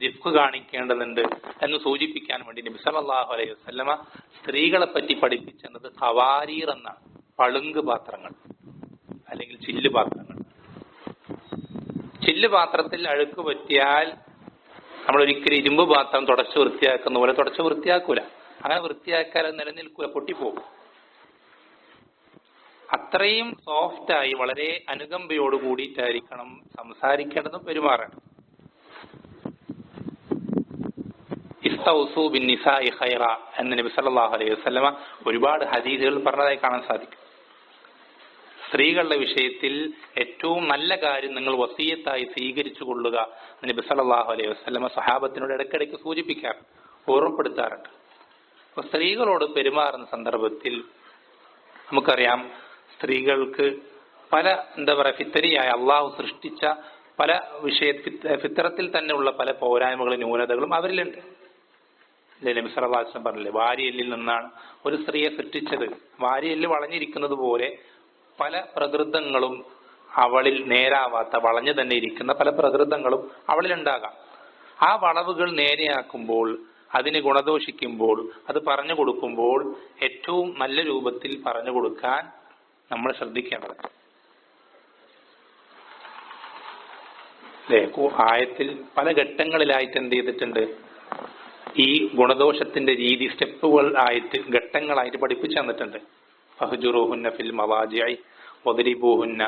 റിഫ്ക് കാണിക്കേണ്ടതുണ്ട് എന്ന് സൂചിപ്പിക്കാൻ വേണ്ടി നബി സല്ലല്ലാഹു അലൈഹി വസല്ലമ സ്ത്രീകളെ പറ്റി പഠിപ്പിച്ചത് ഖവാരീർ എന്ന പളുങ്ക് പാത്രങ്ങൾ അല്ലെങ്കിൽ ചില്ലുപാത്രങ്ങൾ. ചില്ലുപാത്രത്തിൽ അഴുക്ക് പറ്റിയാൽ നമ്മൾ ഒരിക്കലും ഇരുമ്പ് പാത്രം തുടച്ച് വൃത്തിയാക്കുന്ന പോലെ തുടച്ച് വൃത്തിയാക്കൂല. അങ്ങനെ വൃത്തിയാക്കാൻ അത് നിലനിൽക്കൂല, പൊട്ടിപ്പോകും. അത്രയും സോഫ്റ്റായി വളരെ അനുകമ്പയോട് കൂടിയിട്ടായിരിക്കണം സംസാരിക്കേണ്ടതും പെരുമാറേണ്ടത്. ഇസ്തൗസു ബിൻ നിസാഇ ഖൈറ എന്ന് നബി സല്ലല്ലാഹു അലൈഹി വസല്ലമ ഒരുപാട് ഹദീസുകൾ പറഞ്ഞതായി കാണാൻ സാധിക്കും. സ്ത്രീകളുടെ വിഷയത്തിൽ ഏറ്റവും നല്ല കാര്യം നിങ്ങൾ വസിയത്തായി സ്വീകരിച്ചു കൊള്ളുക എന്ന് നബി സല്ലല്ലാഹു അലൈഹി വസല്ലമ സഹാബത്തിനോട് ഇടയ്ക്കിടയ്ക്ക് സൂചിപ്പിക്കാറുണ്ട്, ഓർമ്മപ്പെടുത്താറുണ്ട്. അപ്പൊ സ്ത്രീകളോട് പെരുമാറുന്ന സന്ദർഭത്തിൽ നമുക്കറിയാം, സ്ത്രീകൾക്ക് പല ഫിത്തരിയായ അള്ളാഹു സൃഷ്ടിച്ച പല ഫിത്തറത്തിൽ തന്നെ ഉള്ള പല പോരായ്മകളും ന്യൂനതകളും അവരിലുണ്ട്. നബി സല്ലല്ലാഹു അലൈഹി വസല്ലം പറഞ്ഞില്ലേ, വാരിയെല്ലിൽ നിന്നാണ് ഒരു സ്ത്രീയെ സൃഷ്ടിച്ചത്. വാരിയെല്ല് വളഞ്ഞിരിക്കുന്നത് പോലെ പല പ്രകൃതങ്ങളും അവളിൽ നേരാവാത്ത, വളഞ്ഞു തന്നെ ഇരിക്കുന്ന പല പ്രകൃതങ്ങളും അവളിലുണ്ടാകാം. ആ വളവുകൾ നേരെയാക്കുമ്പോൾ, അതിനെ ഗുണദോഷിക്കുമ്പോൾ, അത് പറഞ്ഞു കൊടുക്കുമ്പോൾ ഏറ്റവും നല്ല രൂപത്തിൽ പറഞ്ഞു കൊടുക്കാൻ നമ്മൾ ശ്രദ്ധിക്കേണ്ടത്. ആയത്തിൽ പല ഘട്ടങ്ങളിലായിട്ട് എന്ത് ചെയ്തിട്ടുണ്ട്, ഈ ഗുണദോഷത്തിന്റെ രീതി സ്റ്റെപ്പുകൾ ആയിട്ട്, ഘട്ടങ്ങളായിട്ട് പഠിപ്പിച്ചു തന്നിട്ടുണ്ട്. ഫഹ്ജുറൂഹുന്ന ഫിൽ മവാജിഇ വദ്രിബൂഹുന്ന,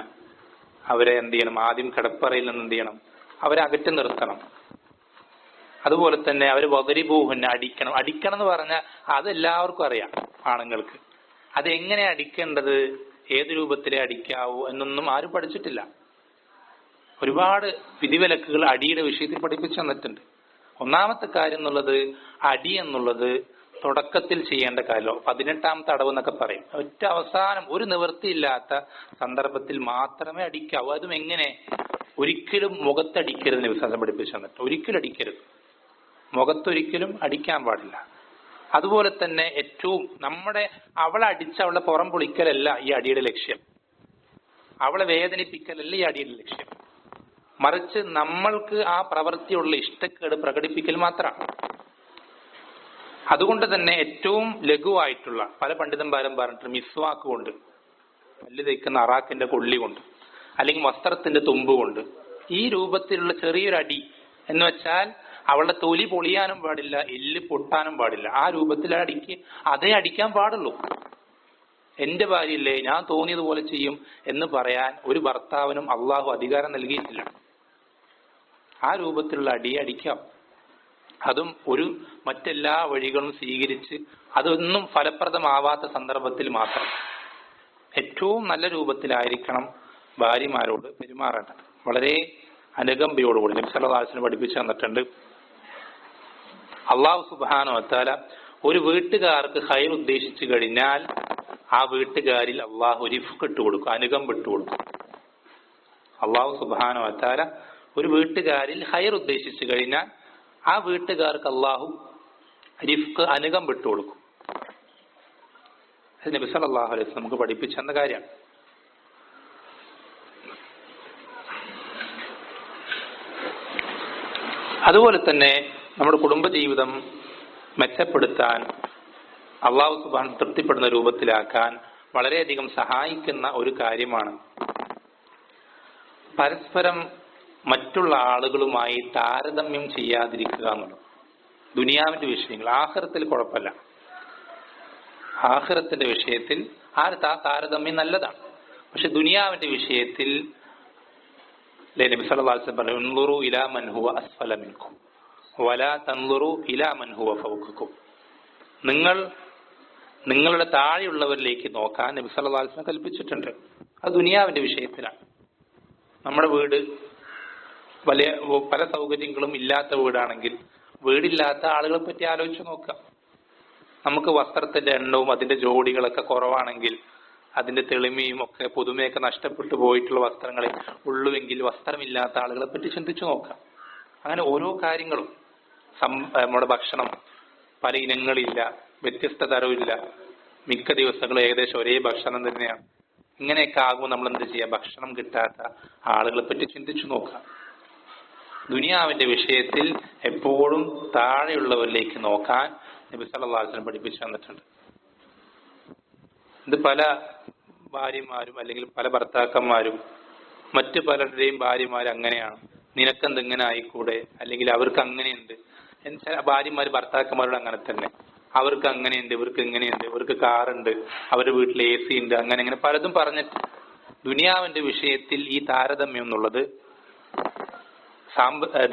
അവരെ എന്ത് ചെയ്യണം, ആദ്യം കിടപ്പറയിൽ നിന്ന് എന്ത് ചെയ്യണം, അവരെ അകറ്റി നിർത്തണം. അതുപോലെ തന്നെ അവർ വദ്രിബൂഹുന്ന, അടിക്കണം. അടിക്കണം എന്ന് പറഞ്ഞാൽ അതെല്ലാവർക്കും അറിയാം, ആണുങ്ങൾക്ക്. അതെങ്ങനെ അടിക്കേണ്ടത്, ഏത് രൂപത്തിലേ അടിക്കാവൂ എന്നൊന്നും ആരും പഠിച്ചിട്ടില്ല. ഒരുപാട് വിധിവിലക്കുകൾ അടിയുടെ വിഷയത്തിൽ പഠിപ്പിച്ചു തന്നിട്ടുണ്ട്. ഒന്നാമത്തെ കാര്യം എന്നുള്ളത്, അടി എന്നുള്ളത് തുടക്കത്തിൽ ചെയ്യേണ്ട കാര്യം 18ാമത്തെ അടവ് എന്നൊക്കെ പറയും. ഒറ്റ അവസാനം ഒരു നിവൃത്തിയില്ലാത്ത സന്ദർഭത്തിൽ മാത്രമേ അടിക്കാവൂ. അതും എങ്ങനെ, ഒരിക്കലും മുഖത്തടിക്കരുത് നബി സല്ലല്ലാഹു അലൈഹി വസല്ലം പഠിപ്പിച്ചു തന്നിട്ട്. ഒരിക്കലും അടിക്കരുത്, മുഖത്തൊരിക്കലും അടിക്കാൻ പാടില്ല. അതുപോലെ തന്നെ ഏറ്റവും അവളെ അടിച്ച് അവളുടെ പുറം പൊളിക്കലല്ല ഈ അടിയുടെ ലക്ഷ്യം, അവളെ വേദനിപ്പിക്കലല്ല ഈ അടിയുടെ ലക്ഷ്യം. മറിച്ച് നമ്മൾക്ക് ആ പ്രവൃത്തിയുള്ള ഇഷ്ടക്കേട് പ്രകടിപ്പിക്കൽ മാത്രമാണ്. അതുകൊണ്ട് തന്നെ ഏറ്റവും ലഘുവായിട്ടുള്ള, പല പണ്ഡിതന്മാരും പറഞ്ഞിട്ട്, മിസ്വാക്ക് കൊണ്ട്, പല്ല് തേക്കുന്ന അറാക്കിന്റെ കൊള്ളി കൊണ്ട്, അല്ലെങ്കിൽ വസ്ത്രത്തിന്റെ തുമ്പ് കൊണ്ട്, ഈ രൂപത്തിലുള്ള ചെറിയൊരു അടി എന്ന് വെച്ചാൽ അവളുടെ തൊലി പൊളിയാനും പാടില്ല, എല്ല് പൊട്ടാനും പാടില്ല. ആ രൂപത്തിൽ അതേ അടിക്കാൻ പാടുള്ളൂ. എന്റെ ഭാര്യയില്ലേ, ഞാൻ തോന്നിയതുപോലെ ചെയ്യും എന്ന് പറയാൻ ഒരു ഭർത്താവിനും അള്ളാഹു അധികാരം നൽകിയിട്ടില്ല. ആ രൂപത്തിലുള്ള അടിയെ അടിക്കാം. അതും മറ്റെല്ലാ വഴികളും സ്വീകരിച്ച് അതൊന്നും ഫലപ്രദമാവാത്ത സന്ദർഭത്തിൽ മാത്രം. ഏറ്റവും നല്ല രൂപത്തിലായിരിക്കണം ഭാര്യമാരോട് പെരുമാറേണ്ടത്, വളരെ അനുകമ്പയോടുകൂടി. നബി സല്ലല്ലാഹു അലൈഹി വസല്ലം പഠിപ്പിച്ചു തന്നിട്ടുണ്ട്, അല്ലാഹു സുബ്ഹാനഹു വ തആല ഒരു വീട്ടുകാർക്ക് ഖൈർ ഉദ്ദേശിച്ചു കഴിഞ്ഞാൽ ആ വീട്ടുകാരിൽ അള്ളാഹു റിഫ്ഖ് ഇട്ട് കൊടുക്കും, അനുകമ്പ ഇട്ട് കൊടുക്കും. അള്ളാഹു സുബ്ഹാനഹു വ തആല ഒരു വീട്ടുകാരിൽ ഖൈർ ഉദ്ദേശിച്ചു കഴിഞ്ഞാൽ ആ വീട്ടുകാർക്ക് അള്ളാഹു റിഫ്ഖ്, അനുകമ്പ ഇട്ട് കൊടുക്കും. അത് നബി സല്ലല്ലാഹു അലൈഹി വസല്ലം നമുക്ക് പഠിപ്പിച്ചു തന്ന കാര്യമാണ്. അതുപോലെ തന്നെ നമ്മുടെ കുടുംബജീവിതം മെച്ചപ്പെടുത്താൻ, അള്ളാഹു സുബ്ഹാനഹു തൃപ്തിപ്പെടുന്ന രൂപത്തിലാക്കാൻ വളരെയധികം സഹായിക്കുന്ന ഒരു കാര്യമാണ് പരസ്പരം മറ്റുള്ള ആളുകളുമായി താരതമ്യം ചെയ്യാതിരിക്കുക എന്നുള്ളത്. ദുനിയാവിന്റെ വിഷയങ്ങൾ, ആഖിറത്തിൽ കുഴപ്പമില്ല, ആഖിറത്തിന്റെ വിഷയത്തിൽ താരതമ്യം നല്ലതാണ്. പക്ഷെ ദുനിയാവിന്റെ വിഷയത്തിൽ നബി സല്ലല്ലാഹു അലൈഹി വസല്ലം പറഞ്ഞു, ഉൻദുറു ഇലാ മൻ ഹുവ അസ്ഫല മിൻകും വലാ തൻദുറു ഇലാ മൻ ഹുവ ഫൗഖക്കും. നിങ്ങളുടെ താഴെയുള്ളവരിലേക്ക് നോക്കാൻ നബി സല്ലല്ലാഹു അലൈഹി വസല്ലം കൽപ്പിച്ചിട്ടുണ്ട്. അത് ദുനിയാവിന്റെ വിഷയത്തിലാണ്. നമ്മുടെ വീട് പല സൗകര്യങ്ങളും ഇല്ലാത്ത വീടാണെങ്കിൽ വീടില്ലാത്ത ആളുകളെ പറ്റി ആലോചിച്ച് നോക്കാം. നമുക്ക് വസ്ത്രത്തിന്റെ എണ്ണവും അതിന്റെ ജോഡികളൊക്കെ കുറവാണെങ്കിൽ, അതിന്റെ തെളിമയും ഒക്കെ പുതുമയൊക്കെ നഷ്ടപ്പെട്ടു പോയിട്ടുള്ള വസ്ത്രങ്ങളെ ഉള്ളുവെങ്കിൽ വസ്ത്രമില്ലാത്ത ആളുകളെ പറ്റി ചിന്തിച്ചു നോക്കാം. അങ്ങനെ ഓരോ കാര്യങ്ങളും. നമ്മുടെ ഭക്ഷണം പല ഇനങ്ങളില്ല, വ്യത്യസ്ത തരമില്ല, മിക്ക ദിവസങ്ങളും ഏകദേശം ഒരേ ഭക്ഷണം തന്നെയാണ്. ഇങ്ങനെയൊക്കെ ആകുമ്പോൾ നമ്മൾ എന്ത് ചെയ്യുക? ഭക്ഷണം കിട്ടാത്ത ആളുകളെ പറ്റി ചിന്തിച്ചു നോക്കാം. ദുനിയാവിന്റെ വിഷയത്തിൽ എപ്പോഴും താഴെയുള്ളവരിലേക്ക് നോക്കാൻ നബി സല്ലല്ലാഹു അലൈഹി വസല്ലം പഠിപ്പിച്ചു തന്നിട്ടുണ്ട്. ഇത് പല ഭാര്യമാരും അല്ലെങ്കിൽ പല ഭർത്താക്കന്മാരും മറ്റു പലരുടെയും ഭാര്യമാർ അങ്ങനെയാണ്, നിനക്കെന്തെങ്ങനെ ആയിക്കൂടെ, അല്ലെങ്കിൽ അവർക്ക് അങ്ങനെയുണ്ട്. ഭാര്യമാർ ഭർത്താക്കന്മാരോട് അങ്ങനെ തന്നെ, അവർക്ക് അങ്ങനെയുണ്ട്, ഇവർക്ക് ഇങ്ങനെയുണ്ട്, ഇവർക്ക് കാറുണ്ട്, അവരുടെ വീട്ടിൽ AC ഉണ്ട്, അങ്ങനെ അങ്ങനെ പലതും പറഞ്ഞിട്ട് ദുനിയാവിന്റെ വിഷയത്തിൽ ഈ താരതമ്യം എന്നുള്ളത്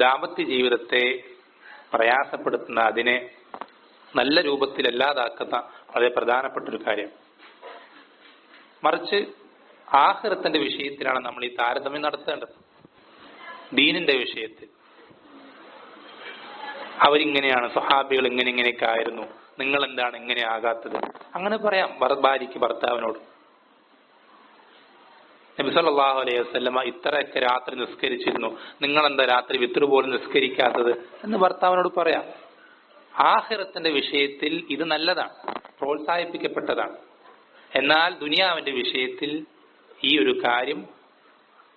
ദാമ്പത്യ ജീവിതത്തെ പ്രയാസപ്പെടുത്തുന്ന, അതിനെ നല്ല രൂപത്തിൽ അല്ലാതാക്കുന്ന വളരെ പ്രധാനപ്പെട്ട ഒരു കാര്യം. മറിച്ച് ആഖിറത്തിന്റെ വിഷയത്തിലാണ് നമ്മൾ ഈ താരതമ്യം നടത്തേണ്ടത്. ദീനിന്റെ വിഷയത്തിൽ അവരിങ്ങനെയാണ്, സ്വഹാബികൾ ഇങ്ങനെയൊക്കെ ആയിരുന്നു, നിങ്ങൾ എന്താണ് ഇങ്ങനെ ആകാത്തത്, അങ്ങനെ പറയാം ഭാര്യയ്ക്ക് ഭർത്താവിനോട്. നബി സല്ലല്ലാഹു അലൈഹി വസല്ലമ ഇത്രയൊക്കെ രാത്രി നിസ്കരിച്ചിരുന്നു, നിങ്ങൾ എന്താ രാത്രി വിത്ർ പോലും നിസ്കരിക്കാത്തത് എന്ന് ഭർത്താവിനോട് പറയാം. ആഖിറത്തിന്റെ വിഷയത്തിൽ ഇത് നല്ലതാണ്, പ്രോത്സാഹിപ്പിക്കപ്പെട്ടതാണ്. എന്നാൽ ദുനിയാവിന്റെ വിഷയത്തിൽ ഈ ഒരു കാര്യം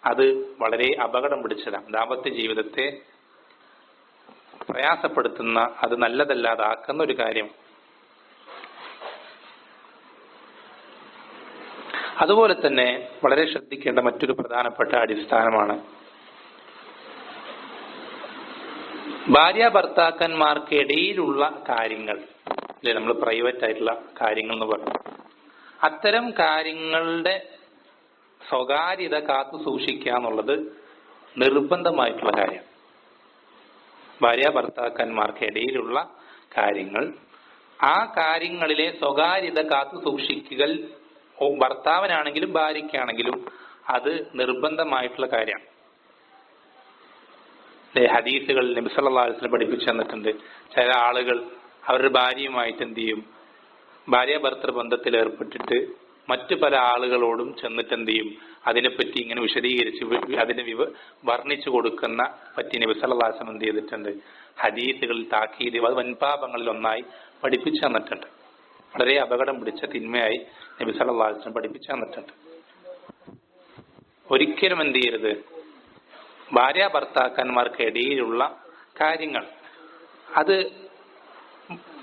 അത് വളരെ അപകടം പിടിച്ചതാണ്. ദാമ്പത്യ ജീവിതത്തെ പ്രയാസപ്പെടുത്തുന്ന, അത് നല്ലതല്ലാതാക്കുന്ന ഒരു കാര്യം. അതുപോലെ തന്നെ വളരെ ശ്രദ്ധിക്കേണ്ട മറ്റൊരു പ്രധാനപ്പെട്ട അടിസ്ഥാനമാണ് ഭാര്യ ഭർത്താക്കന്മാർക്ക് ഇടയിലുള്ള കാര്യങ്ങൾ, അല്ലെ, നമ്മൾ പ്രൈവറ്റ് ആയിട്ടുള്ള കാര്യങ്ങൾ എന്ന് പറയും. അത്തരം കാര്യങ്ങളുടെ സ്വകാര്യത കാത്തു സൂക്ഷിക്കുക എന്നുള്ളത് നിർബന്ധമായിട്ടുള്ള കാര്യം. ഭാര്യ ഭർത്താക്കന്മാർക്ക് ഇടയിലുള്ള കാര്യങ്ങൾ, ആ കാര്യങ്ങളിലെ സ്വകാര്യത കാത്തു സൂക്ഷിക്കുക ഭർത്താവിനാണെങ്കിലും ഭാര്യയ്ക്കാണെങ്കിലും അത് നിർബന്ധമായിട്ടുള്ള കാര്യമാണ്. ഹദീസുകൾ നബി സല്ലല്ലാഹു അലൈഹി വസല്ലം പഠിപ്പിച്ചു തന്നിട്ടുണ്ട്. ചില ആളുകൾ അവരുടെ ഭാര്യയുമായിട്ട് എന്ത് ചെയ്യും? ഭാര്യ ഭർത്തൃ ബന്ധത്തിൽ ഏർപ്പെട്ടിട്ട് മറ്റു പല ആളുകളോടും ചെന്നിട്ട് എന്ത് ചെയ്യും? അതിനെപ്പറ്റി ഇങ്ങനെ വിശദീകരിച്ച് അതിനെ വർണ്ണിച്ചു കൊടുക്കുന്ന പറ്റി നബി സല്ലല്ലാഹു അലൈഹി വസല്ലം എന്ത് ചെയ്തിട്ടുണ്ട്? ഹദീസുകളിൽ താക്കീത്, അത് വൻപാപങ്ങളിൽ ഒന്നായി പഠിപ്പിച്ചു തന്നിട്ടുണ്ട്. വളരെ അപകടം പിടിച്ച തിന്മയായി നബി സല്ലല്ലാഹു അലൈഹി വസല്ലം പഠിപ്പിച്ചു തന്നിട്ടുണ്ട്. ഒരിക്കലും എന്ത് ചെയ്യരുത്? ഭാര്യ ഭർത്താക്കന്മാർക്ക് ഇടയിലുള്ള കാര്യങ്ങൾ അത്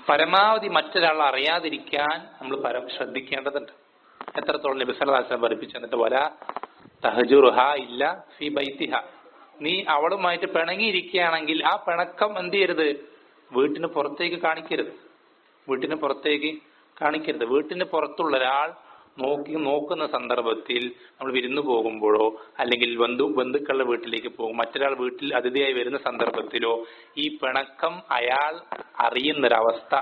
പരമാവധി മറ്റൊരാൾ അറിയാതിരിക്കാൻ നമ്മൾ ശ്രദ്ധിക്കേണ്ടതുണ്ട്. എത്രത്തോളം നബി സല്ലല്ലാഹു അലൈഹി വസല്ലം പഠിപ്പിച്ചു തന്നിട്ട്, വലാ തഹ്ജുറുഹാ ഇല്ല ഫീ ബൈതിഹാ, നീ അവളുമായിട്ട് പിണങ്ങിയിരിക്കുകയാണെങ്കിൽ ആ പിണക്കം എന്ത് ചെയ്യരുത്? വീട്ടിന് പുറത്തേക്ക് കാണിക്കരുത്. വീട്ടിന് പുറത്തേക്ക് കാണിക്കരുത്. വീട്ടിന് പുറത്തുള്ള ഒരാൾ നോക്കുന്ന സന്ദർഭത്തിൽ നമ്മൾ വിരുന്നു പോകുമ്പോഴോ അല്ലെങ്കിൽ ബന്ധുക്കളുടെ വീട്ടിലേക്ക് പോകും, മറ്റൊരാൾ വീട്ടിൽ അതിഥിയായി വരുന്ന സന്ദർഭത്തിലോ ഈ പിണക്കം അയാൾ അറിയുന്നൊരവസ്ഥ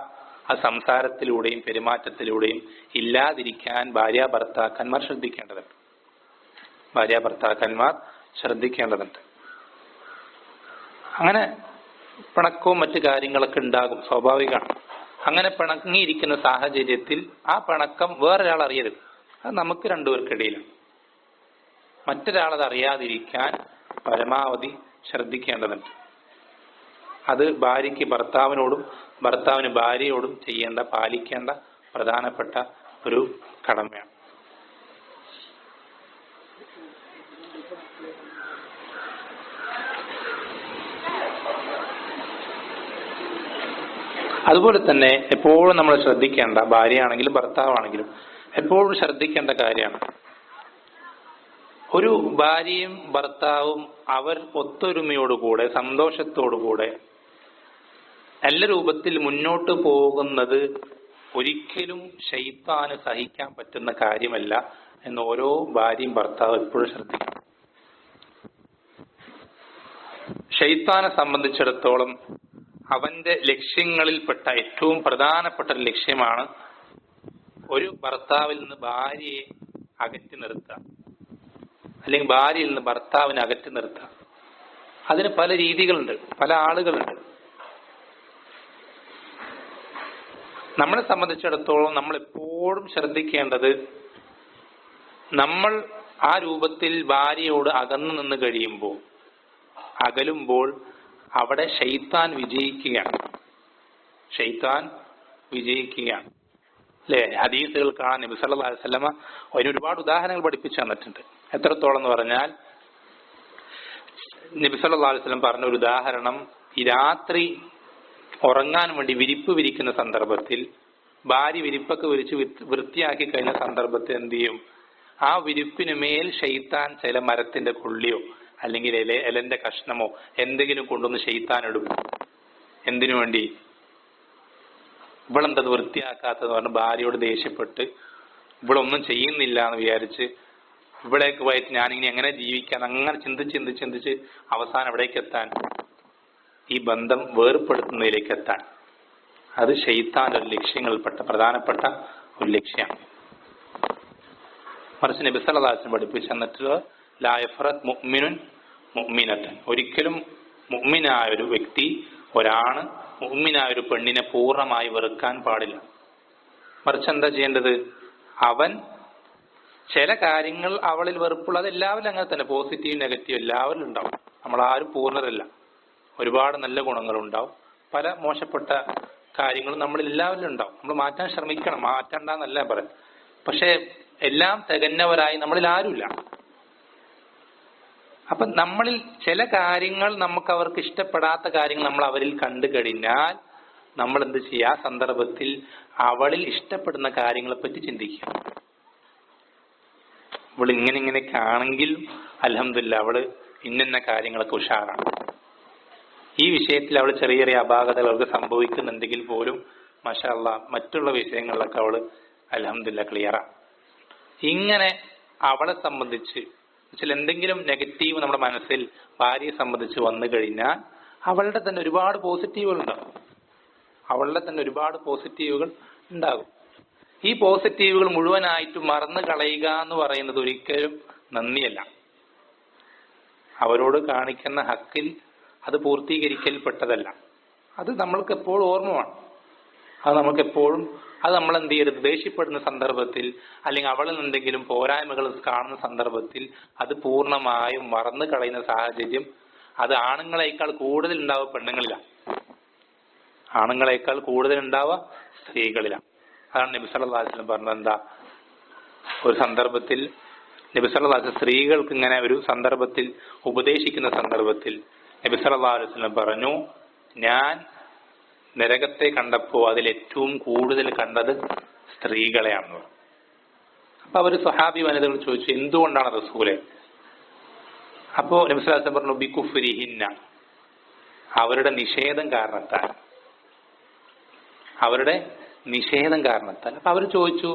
ആ സംസാരത്തിലൂടെയും പെരുമാറ്റത്തിലൂടെയും ഇല്ലാതിരിക്കാൻ ഭാര്യ ഭർത്താക്കന്മാർ ശ്രദ്ധിക്കേണ്ടതുണ്ട്. ഭാര്യ ഭർത്താക്കന്മാർ ശ്രദ്ധിക്കേണ്ടതുണ്ട്. അങ്ങനെ പിണക്കവും മറ്റു കാര്യങ്ങളൊക്കെ ഉണ്ടാകും, സ്വാഭാവികമാണ്. അങ്ങനെ പിണങ്ങിയിരിക്കുന്ന സാഹചര്യത്തിൽ ആ പിണക്കം വേറൊരാൾ അറിയരുത്. അത് നമുക്ക് രണ്ടുപേർക്കിടയിലാണ്. മറ്റൊരാളത് അറിയാതിരിക്കാൻ പരമാവധി ശ്രദ്ധിക്കേണ്ടതുണ്ട്. അത് ഭാര്യയ്ക്ക് ഭർത്താവിനോടും ഭർത്താവിന് ഭാര്യയോടും പാലിക്കേണ്ട പ്രധാനപ്പെട്ട ഒരു കടമയാണ്. അതുപോലെ തന്നെ എപ്പോഴും നമ്മൾ ശ്രദ്ധിക്കേണ്ട, ഭാര്യയാണെങ്കിലും ഭർത്താവാണെങ്കിലും എപ്പോഴും ശ്രദ്ധിക്കേണ്ട കാര്യമാണ്, ഒരു ഭാര്യയും ഭർത്താവും അവർ ഒത്തൊരുമയോടുകൂടെ സന്തോഷത്തോടുകൂടെ നല്ല രൂപത്തിൽ മുന്നോട്ട് പോകുന്നത് ഒരിക്കലും ശൈത്താന് സഹിക്കാൻ പറ്റുന്ന കാര്യമല്ല എന്ന് ഓരോ ഭാര്യയും ഭർത്താവും എപ്പോഴും ശ്രദ്ധിക്കണം. ശൈത്താനെ സംബന്ധിച്ചിടത്തോളം അവന്റെ ലക്ഷ്യങ്ങളിൽപ്പെട്ട ഏറ്റവും പ്രധാനപ്പെട്ട ഒരു ലക്ഷ്യമാണ് ഒരു ഭർത്താവിൽ നിന്ന് ഭാര്യയെ അകറ്റി നിർത്തുക, അല്ലെങ്കിൽ ഭാര്യയിൽ നിന്ന് ഭർത്താവിനെ അകറ്റി നിർത്തുക. അതിന് പല രീതികളുണ്ട്, പല ആളുകളുണ്ട്. നമ്മളെ സംബന്ധിച്ചിടത്തോളം നമ്മൾ എപ്പോഴും ശ്രദ്ധിക്കേണ്ടത്, നമ്മൾ ആ രൂപത്തിൽ ഭാര്യയോട് അകന്നു നിന്ന് കഴിയുമ്പോൾ, അകലുമ്പോൾ അവിടെ ശൈത്താൻ വിജയിക്കുകയാണ്. ശൈത്താൻ വിജയിക്കുകയാണ്. അല്ലേ? ഹദീസുകൾ കാണാൻ നബി സല്ലല്ലാഹു അലൈഹി വസല്ലമ അതിന് ഒരുപാട് ഉദാഹരണങ്ങൾ പഠിപ്പിച്ചു തന്നിട്ടുണ്ട്. എത്രത്തോളം എന്ന് പറഞ്ഞാൽ, നബി സല്ലല്ലാഹു അലൈഹി വസല്ലം പറഞ്ഞ ഒരു ഉദാഹരണം, ഈ രാത്രി ഉറങ്ങാൻ വേണ്ടി വിരിപ്പ് വിരിക്കുന്ന സന്ദർഭത്തിൽ ഭാര്യ വിരിപ്പൊക്കെ വിരിച്ച് വൃത്തിയാക്കി കഴിഞ്ഞ സന്ദർഭത്തിൽ എന്ത് ചെയ്യും? ആ വിരിപ്പിന് മേൽ ശൈത്താൻ ചില മരത്തിന്റെ കൊള്ളിയോ അല്ലെങ്കിൽ ഇലന്റെ കഷ്ണമോ എന്തെങ്കിലും കൊണ്ടുവന്ന് ശൈത്താൻ ഇടും. എന്തിനു വേണ്ടി? ഇവളെന്തത് വൃത്തിയാക്കാത്തതെന്ന് പറഞ്ഞ് ഭാര്യയോട് ദേഷ്യപ്പെട്ട് ഇവളൊന്നും ചെയ്യുന്നില്ല എന്ന് വിചാരിച്ച് ഇവിടേക്ക് പോയിട്ട് ഞാനിങ്ങനെ എങ്ങനെ ജീവിക്കാൻ അങ്ങനെ ചിന്തിച്ച് അവസാനം എവിടേക്ക് എത്താൻ? ഈ ബന്ധം വേർപ്പെടുത്തുന്നതിലേക്ക് എത്താൻ. അത് ശൈത്താന്റെ ഒരു ലക്ഷ്യങ്ങളിൽപ്പെട്ട പ്രധാനപ്പെട്ട ഒരു ലക്ഷ്യമാണ്. മറിച്ച് നബി സല്ലല്ലാഹു അലൈഹി വസല്ലം പഠിപ്പിച്ചു തന്നിട്ടുള്ള ലാ യഫ്റഖ് മുഅ്മിനുൻ മുഅ്മിനതൻ, ഒരിക്കലും മുഅ്മിനായ ഒരു വ്യക്തി, ഒരാണ് മുഅ്മിനായ ഒരു പെണ്ണിനെ പൂർണ്ണമായി വെറുക്കാൻ പാടില്ല. മറിച്ച് എന്താ ചെയ്യേണ്ടത്? അവൻ ചില കാര്യങ്ങൾ അവളിൽ വെറുപ്പുള്ളത് എല്ലാവരും അങ്ങനെ തന്നെ, പോസിറ്റീവ് നെഗറ്റീവ് എല്ലാവരും ഉണ്ടാവും. നമ്മളാരും പൂർണ്ണരല്ല. ഒരുപാട് നല്ല ഗുണങ്ങളുണ്ടാവും, പല മോശപ്പെട്ട കാര്യങ്ങളും നമ്മളിൽ എല്ലാവരും ഉണ്ടാവും. നമ്മൾ മാറ്റാൻ ശ്രമിക്കണം, മാറ്റണ്ടെന്നല്ല പറയാം. പക്ഷെ എല്ലാം തികഞ്ഞവരായി നമ്മളിൽ ആരുമില്ല. അപ്പൊ നമ്മളിൽ ചില കാര്യങ്ങൾ, നമുക്ക് അവർക്ക് ഇഷ്ടപ്പെടാത്ത കാര്യങ്ങൾ നമ്മൾ അവരിൽ കണ്ടു കഴിഞ്ഞാൽ നമ്മൾ എന്ത് ചെയ്യുക? ആ സന്ദർഭത്തിൽ അവളിൽ ഇഷ്ടപ്പെടുന്ന കാര്യങ്ങളെ പറ്റി ചിന്തിക്കുക. അവൾ ഇങ്ങനെയൊക്കെ ആണെങ്കിൽ അൽഹംദുലില്ലാ അവള് ഇന്ന കാര്യങ്ങളൊക്കെ ഉഷാറാണ്. ഈ വിഷയത്തിൽ അവൾ ചെറിയ ചെറിയ അപാകതകൾ അവൾക്ക് സംഭവിക്കുന്നുണ്ടെങ്കിൽ പോലും മാഷാ അല്ലാഹ് മറ്റുള്ള വിഷയങ്ങളിലൊക്കെ അവള് അൽഹംദുലില്ലാ ക്ലിയറാണ്. ഇങ്ങനെ അവളെ സംബന്ധിച്ച് എന്തെങ്കിലും നെഗറ്റീവ് നമ്മുടെ മനസ്സിൽ ഭാര്യയെ സംബന്ധിച്ച് വന്നു കഴിഞ്ഞാൽ അവളുടെ തന്നെ ഒരുപാട് പോസിറ്റീവുകൾ ഉണ്ടാകും. ഈ പോസിറ്റീവുകൾ മുഴുവനായിട്ട് മറന്നു കളയുക എന്ന് പറയുന്നത് ഒരിക്കലും നന്ദിയല്ല. അവരോട് കാണിക്കുന്ന ഹക്കിൽ അത് പൂർത്തീകരിക്കൽപ്പെട്ടതല്ല. അത് നമ്മൾക്ക് എപ്പോഴും ഓർമ്മ വേണം. അത് നമ്മൾ എന്ത് ചെയ്യരുത്? ദേഷ്യപ്പെടുന്ന സന്ദർഭത്തിൽ അല്ലെങ്കിൽ അവളിൽ എന്തെങ്കിലും പോരായ്മകൾ കാണുന്ന സന്ദർഭത്തിൽ അത് പൂർണ്ണമായും മറന്നു കളയുന്ന സാഹചര്യം അത് ആണുങ്ങളെക്കാൾ കൂടുതൽ ഉണ്ടാവുക പെണ്ണുങ്ങളിലാണ്. ആണുങ്ങളെക്കാൾ കൂടുതൽ ഉണ്ടാവുക സ്ത്രീകളിലാണ്. അതാണ് നബി സല്ലല്ലാഹു അലൈഹി വസല്ലം പറഞ്ഞത്. എന്താ? ഒരു സന്ദർഭത്തിൽ നബി സല്ലല്ലാഹു അലൈഹി വസല്ലം സ്ത്രീകൾക്ക് ഇങ്ങനെ ഒരു സന്ദർഭത്തിൽ ഉപദേശിക്കുന്ന സന്ദർഭത്തിൽ നബി സല്ലല്ലാഹു അലൈഹി വസല്ലം പറഞ്ഞു, ഞാൻ നരകത്തെ കണ്ടപ്പോൾ അതിൽ ഏറ്റവും കൂടുതൽ കണ്ടത് സ്ത്രീകളെയാണെന്ന് പറഞ്ഞു. അപ്പൊ അവര് സ്വഹാബി വനിതകൾ ചോദിച്ചു, എന്തുകൊണ്ടാണ് റസൂലെ? അപ്പോ നബി സല്ലല്ലാഹു അലൈഹി വസല്ലം പറഞ്ഞു, ബികുഫ്രിഹിന്ന, അവരുടെ നിഷേധം കാരണത്താൽ. അപ്പൊ അവർ ചോദിച്ചു,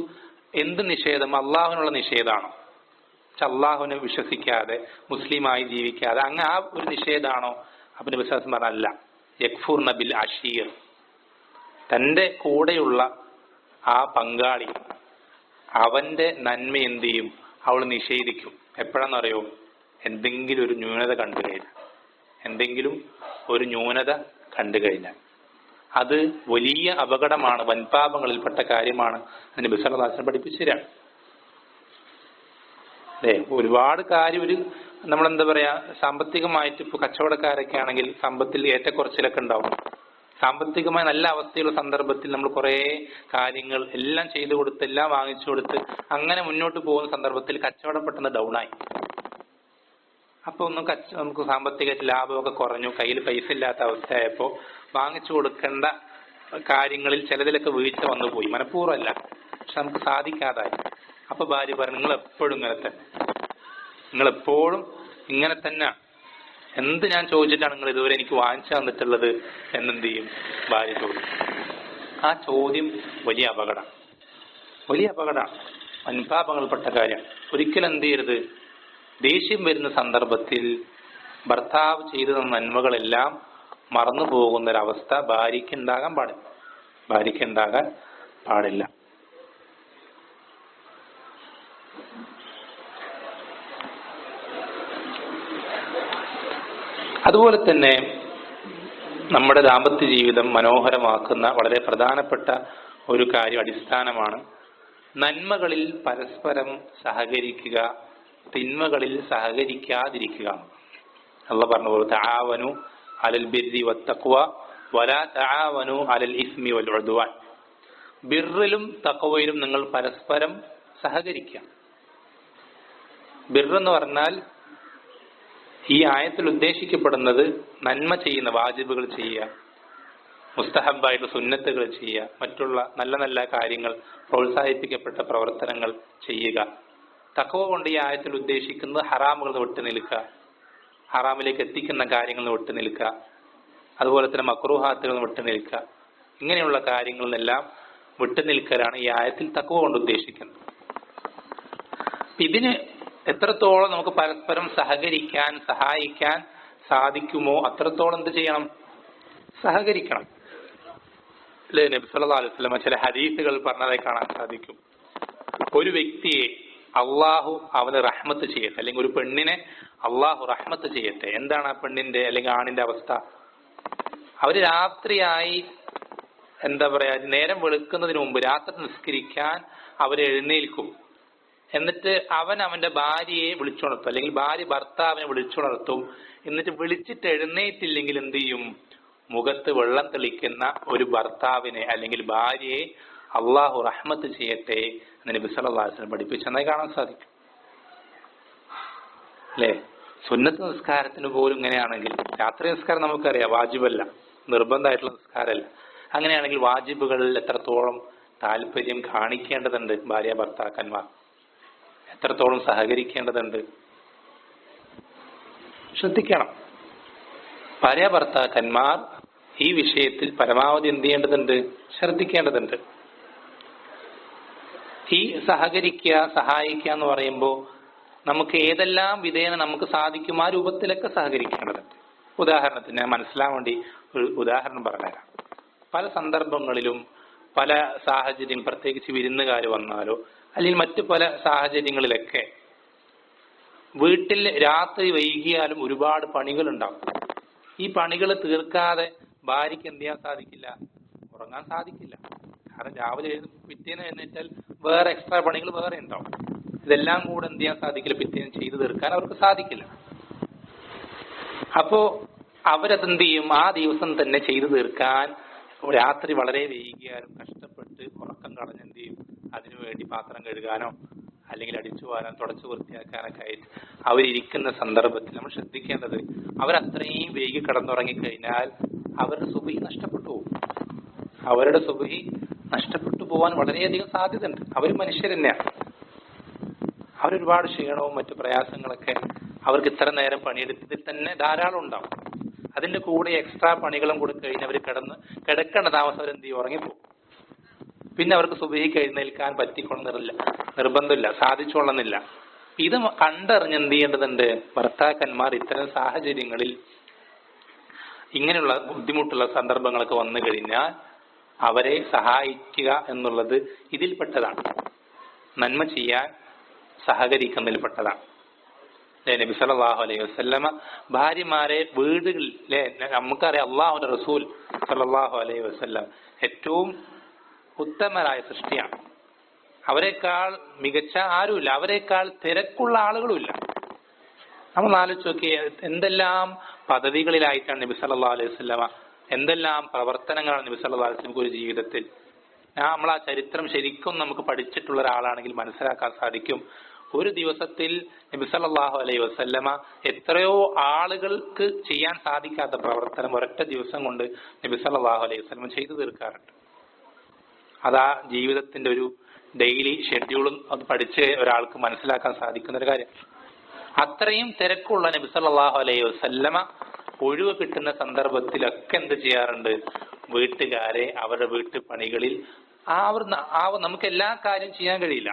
എന്ത് നിഷേധം? അള്ളാഹുവിനുള്ള നിഷേധമാണോ? അള്ളാഹുവിനെ വിശ്വസിക്കാതെ മുസ്ലിമായി ജീവിക്കാതെ അങ്ങ് ആ ഒരു നിഷേധമാണോ? അപ്പൊ നബി സല്ലല്ലാഹു അലൈഹി വസല്ലം പറഞ്ഞല്ല, യക്ഫുർന ബിൽ അഷീർ, തന്റെ കൂടെയുള്ള ആ പങ്കാളി അവന്റെ നന്മ എന്ത് ചെയ്യും? അവൾ നിഷേധിക്കും. എപ്പോഴാണെന്നറിയോ? എന്തെങ്കിലും ഒരു ന്യൂനത കണ്ടു കഴിഞ്ഞാൽ അത് വലിയ അപകടമാണ്, വൻപാപങ്ങളിൽപ്പെട്ട കാര്യമാണ്. അതിന് നബി സല്ലല്ലാഹു അലൈഹി വസല്ലം പഠിപ്പിച്ചു തരാണ്. ഒരുപാട് കാര്യം നമ്മളെന്താ പറയാ, സാമ്പത്തികമായിട്ട് ഇപ്പൊ കച്ചവടക്കാരൊക്കെ ആണെങ്കിൽ സമ്പത്തിൽ ഏറ്റക്കുറച്ചിലൊക്കെ ഉണ്ടാവും. സാമ്പത്തികമായി നല്ല അവസ്ഥയുള്ള സന്ദർഭത്തിൽ നമ്മൾ കുറെ കാര്യങ്ങൾ എല്ലാം ചെയ്തു കൊടുത്ത് എല്ലാം വാങ്ങിച്ചു കൊടുത്ത് അങ്ങനെ മുന്നോട്ട് പോകുന്ന സന്ദർഭത്തിൽ കച്ചവടം പെട്ടെന്ന് ഡൗൺ ആയി. അപ്പൊ നമുക്ക് സാമ്പത്തികമായിട്ട് ലാഭമൊക്കെ കുറഞ്ഞു, കയ്യിൽ പൈസ ഇല്ലാത്ത അവസ്ഥയായപ്പോ വാങ്ങിച്ചു കൊടുക്കേണ്ട കാര്യങ്ങളിൽ ചിലതിലൊക്കെ വീഴ്ച വന്നു പോയി. മനഃപൂർവ്വമല്ല, പക്ഷെ നമുക്ക് സാധിക്കാതായി. അപ്പൊ ഭാര്യ പറഞ്ഞു, നിങ്ങൾ എപ്പോഴും ഇങ്ങനെ തന്നെ, എന്ത് ഞാൻ ചോദിച്ചിട്ടാണ് നിങ്ങൾ ഇതുവരെ എനിക്ക് വാങ്ങിച്ചു തന്നിട്ടുള്ളത് എന്നെന്ത് ചെയ്യും? ഭാര്യ ചോദിക്കും. ആ ചോദ്യം വലിയ അപകടം, വൻപാപങ്ങൾപ്പെട്ട കാര്യം. ഒരിക്കലും എന്ത് ചെയ്യരുത്? ദേഷ്യം വരുന്ന സന്ദർഭത്തിൽ ഭർത്താവ് ചെയ്തു തന്ന നന്മകളെല്ലാം മറന്നു പോകുന്ന ഒരവസ്ഥ ഭാര്യയ്ക്ക് ഉണ്ടാകാൻ പാടില്ല. അതുപോലെ തന്നെ നമ്മുടെ ദാമ്പത്യ ജീവിതം മനോഹരമാക്കുന്ന വളരെ പ്രധാനപ്പെട്ട ഒരു കാര്യം അടിസ്ഥാനമാണ്. നന്മകളിൽ പരസ്പരം സഹകരിക്കുക, തിന്മകളിൽ സഹകരിക്കാതിരിക്കുക. അല്ലാഹു പറഞ്ഞു, തആവനു അലൽ ബിർരി വത്തഖ്വ വലാ തആവനു അലൽ ഇസ്മി വൽ ഉദ്വാൻ. ബിർറിലും തഖ്വയിലും നിങ്ങൾ പരസ്പരം സഹകരിക്കുക. ബിർറെന്ന് പറഞ്ഞാൽ ഈ ആയത്തിൽ ഉദ്ദേശിക്കപ്പെടുന്നത് നന്മ ചെയ്യുന്ന വാജിബുകൾ ചെയ്യുക, മുസ്തഹബായിട്ട് സുന്നത്തുകൾ ചെയ്യുക, മറ്റുള്ള നല്ല നല്ല കാര്യങ്ങൾ, പ്രോത്സാഹിപ്പിക്കപ്പെട്ട പ്രവർത്തനങ്ങൾ ചെയ്യുക. തഖ്വ കൊണ്ട് ഈ ആയത്തിൽ ഉദ്ദേശിക്കുന്നത് ഹറാമുകൾ വിട്ടു നിൽക്കുക, ഹറാമിലേക്ക് എത്തിക്കുന്ന കാര്യങ്ങൾ വിട്ടു നിൽക്കുക, അതുപോലെ തന്നെ മക്രൂഹാത്തുകൾ വിട്ടു നിൽക്കുക. ഇങ്ങനെയുള്ള കാര്യങ്ങളിൽ നിന്നെല്ലാം വിട്ടു നിൽക്കലാണ് ഈ ആയത്തിൽ തഖ്വ കൊണ്ട് ഉദ്ദേശിക്കുന്നത്. ഇതിന് എത്രത്തോളം നമുക്ക് പരസ്പരം സഹകരിക്കാൻ, സഹായിക്കാൻ സാധിക്കുമോ അത്രത്തോളം എന്ത് ചെയ്യണം? സഹകരിക്കണം. അല്ലേ? നബി സല്ലല്ലാഹു അലൈഹി വസല്ലം ചില ഹദീസുകൾ പറഞ്ഞതായി കാണാൻ സാധിക്കും. ഒരു വ്യക്തിയെ അള്ളാഹു അവന് റഹ്മത്ത് ചെയ്യട്ടെ, അല്ലെങ്കിൽ ഒരു പെണ്ണിനെ അള്ളാഹു റഹ്മത്ത് ചെയ്യട്ടെ. എന്താണ് ആ പെണ്ണിന്റെ അല്ലെങ്കിൽ ആണിന്റെ അവസ്ഥ? അവര് രാത്രിയായി, എന്താ പറയാ, നേരം വെളുക്കുന്നതിന് മുമ്പ് രാത്രി നിസ്കരിക്കാൻ അവർ എഴുന്നേൽക്കും. എന്നിട്ട് അവൻ അവന്റെ ഭാര്യയെ വിളിച്ചുണർത്തും, അല്ലെങ്കിൽ ഭാര്യ ഭർത്താവിനെ വിളിച്ചുണർത്തും. എന്നിട്ട് വിളിച്ചിട്ട് എഴുന്നേറ്റില്ലെങ്കിൽ എന്ത് ചെയ്യും? മുഖത്ത് വെള്ളം തെളിക്കുന്ന ഒരു ഭർത്താവിനെ അല്ലെങ്കിൽ ഭാര്യയെ അള്ളാഹു റഹ്മത്ത് ചെയ്യട്ടെ എന്ന് നബി സല്ലല്ലാഹു അലൈഹി വസല്ലം പഠിപ്പിച്ചെന്നായി കാണാൻ സാധിക്കും. അല്ലേ? സുന്നത്ത് നിസ്കാരത്തിന് പോലും ഇങ്ങനെയാണെങ്കിൽ, രാത്രി നിസ്കാരം നമുക്കറിയാം വാജിബല്ല, നിർബന്ധമായിട്ടുള്ള നിസ്കാരമല്ല. അങ്ങനെയാണെങ്കിൽ വാജിബുകളിൽ എത്രത്തോളം താല്പര്യം കാണിക്കേണ്ടതുണ്ട് ഭാര്യ ഭർത്താക്കന്മാർ, എത്രത്തോളം സഹകരിക്കേണ്ടതുണ്ട് ശ്രദ്ധിക്കണം. ഭാര്യ ഭർത്താക്കന്മാർ ഈ വിഷയത്തിൽ പരമാവധി എന്ത് ചെയ്യേണ്ടതുണ്ട്? ശ്രദ്ധിക്കേണ്ടതുണ്ട്. ഈ സഹകരിക്കുക, സഹായിക്കുക എന്ന് പറയുമ്പോൾ നമുക്ക് ഏതെല്ലാം വിധേന നമുക്ക് സാധിക്കും ആ രൂപത്തിലൊക്കെ സഹകരിക്കേണ്ടതുണ്ട്. ഉദാഹരണത്തിന് ഞാൻ മനസ്സിലാൻ വേണ്ടി ഒരു ഉദാഹരണം പറഞ്ഞുതരാം. പല സന്ദർഭങ്ങളിലും പല സാഹചര്യം, പ്രത്യേകിച്ച് വിരുന്നുകാർ വന്നാലോ അല്ലെങ്കിൽ മറ്റു പല സാഹചര്യങ്ങളിലൊക്കെ വീട്ടിൽ രാത്രി വൈകിയാലും ഒരുപാട് പണികളുണ്ടാവും. ഈ പണികൾ തീർക്കാതെ ഭാര്യയ്ക്ക് എന്ത് ചെയ്യാൻ സാധിക്കില്ല? ഉറങ്ങാൻ സാധിക്കില്ല. കാരണം രാവിലെ പിറ്റേന്ന് എഴുന്നേറ്റാൽ വേറെ എക്സ്ട്രാ പണികൾ വേറെ ഉണ്ടാവും. ഇതെല്ലാം കൂടെ എന്ത് ചെയ്യാൻ സാധിക്കില്ല? പിറ്റേന്ന് ചെയ്തു തീർക്കാൻ അവർക്ക് സാധിക്കില്ല. അപ്പോ അവരതെന്ത് ചെയ്യും? ആ ദിവസം തന്നെ ചെയ്തു തീർക്കാൻ രാത്രി വളരെ വൈകിയാലും കഷ്ടപ്പെട്ട് ഉറക്കം കളഞ്ഞ് എന്ത് ചെയ്യും? അതിനുവേണ്ടി പാത്രം കഴുകാനോ അല്ലെങ്കിൽ അടിച്ചു വാരാൻ, തുടച്ചു വൃത്തിയാക്കാനൊക്കെ ആയിട്ട് അവരിയ്ക്കുന്ന സന്ദർഭത്തിൽ നമ്മൾ ശ്രദ്ധിക്കേണ്ടത്, അവരത്രയും വൈകി കിടന്നുറങ്ങിക്കഴിഞ്ഞാൽ അവരുടെ സുബഹി നഷ്ടപ്പെട്ടു പോകും. അവരുടെ സുബഹി നഷ്ടപ്പെട്ടു പോകാൻ വളരെയധികം സാധ്യതയുണ്ട്. അവർ മനുഷ്യർ തന്നെയാണ്. അവരൊരുപാട് ക്ഷീണവും മറ്റു പ്രയാസങ്ങളൊക്കെ അവർക്ക് ഇത്ര നേരം പണിയെടുത്തതിൽ തന്നെ ധാരാളം ഉണ്ടാവും. അതിന്റെ കൂടെ എക്സ്ട്രാ പണികളും കൂടെ കഴിഞ്ഞ് അവർ കിടക്കേണ്ട താമസം അവരെന്ത് ചെയ്യും? ഉറങ്ങിപ്പോകും. പിന്നെ അവർക്ക് സുബഹിക്ക് എഴുന്നേൽക്കാൻ പറ്റിക്കൊള്ളുന്നില്ല, നിർബന്ധമില്ല, സാധിച്ചോളുന്നില്ല. ഇത് കണ്ടറിഞ്ഞ് എന്ത് ചെയ്യേണ്ടതുണ്ട്? ഭർത്താക്കന്മാർ ഇത്തരം സാഹചര്യങ്ങളിൽ, ഇങ്ങനെയുള്ള ബുദ്ധിമുട്ടുള്ള സന്ദർഭങ്ങളൊക്കെ വന്നു കഴിഞ്ഞാൽ അവരെ സഹായിക്കുക എന്നുള്ളത് ഇതിൽപ്പെട്ടതാണ്. നന്മ ചെയ്യാൻ സഹകരിക്കുന്നതിൽപ്പെട്ടതാണ്. നബി സല്ലല്ലാഹു അലൈഹി വസല്ലമ ഭാര്യമാരെ വീടുകളിൽ, നമുക്കറിയാം അള്ളാഹുവിന്റെ റസൂൽ സല്ലല്ലാഹു അലൈഹി വസല്ലം ഏറ്റവും ഉത്തമരായ സൃഷ്ടിയാണ്. അവരെക്കാൾ മികച്ച ആരുമില്ല, അവരെക്കാൾ തിരക്കുള്ള ആളുകളുമില്ല. നമ്മൾ ആലോചിച്ച് നോക്കിയേ, എന്തെല്ലാം പദവികളിലായിട്ടാണ് നബി സല്ലല്ലാഹു അലൈഹി വസല്ലമ, എന്തെല്ലാം പ്രവർത്തനങ്ങളാണ് നബി സല്ലല്ലാഹു അലൈഹി വസല്ലം ഒരു ജീവിതത്തിൽ. നമ്മൾ ആ ചരിത്രം ശരിക്കും നമുക്ക് പഠിച്ചിട്ടുള്ള ഒരാളാണെങ്കിൽ മനസ്സിലാക്കാൻ സാധിക്കും. ഒരു ദിവസത്തിൽ നബി സല്ലല്ലാഹു അലൈഹി വസല്ലമ എത്രയോ ആളുകൾക്ക് ചെയ്യാൻ സാധിക്കാത്ത പ്രവർത്തനം ഒരൊറ്റ ദിവസം കൊണ്ട് നബി സല്ലല്ലാഹു അലൈഹി വസല്ലമ ചെയ്തു തീർക്കാറുണ്ട്. അതാ ജീവിതത്തിന്റെ ഒരു ഡെയിലി ഷെഡ്യൂളും അത് പഠിച്ച് ഒരാൾക്ക് മനസ്സിലാക്കാൻ സാധിക്കുന്ന ഒരു കാര്യം. അത്രയും തിരക്കുള്ള നബി സല്ലല്ലാഹു അലൈഹി വസല്ലമ ഒഴിവ് കിട്ടുന്ന സന്ദർഭത്തിലൊക്കെ എന്ത് ചെയ്യാറുണ്ട്? വീട്ടുകാരെ അവരുടെ വീട്ടുപണികളിൽ നമുക്ക് എല്ലാ കാര്യം ചെയ്യാൻ കഴിയില്ല,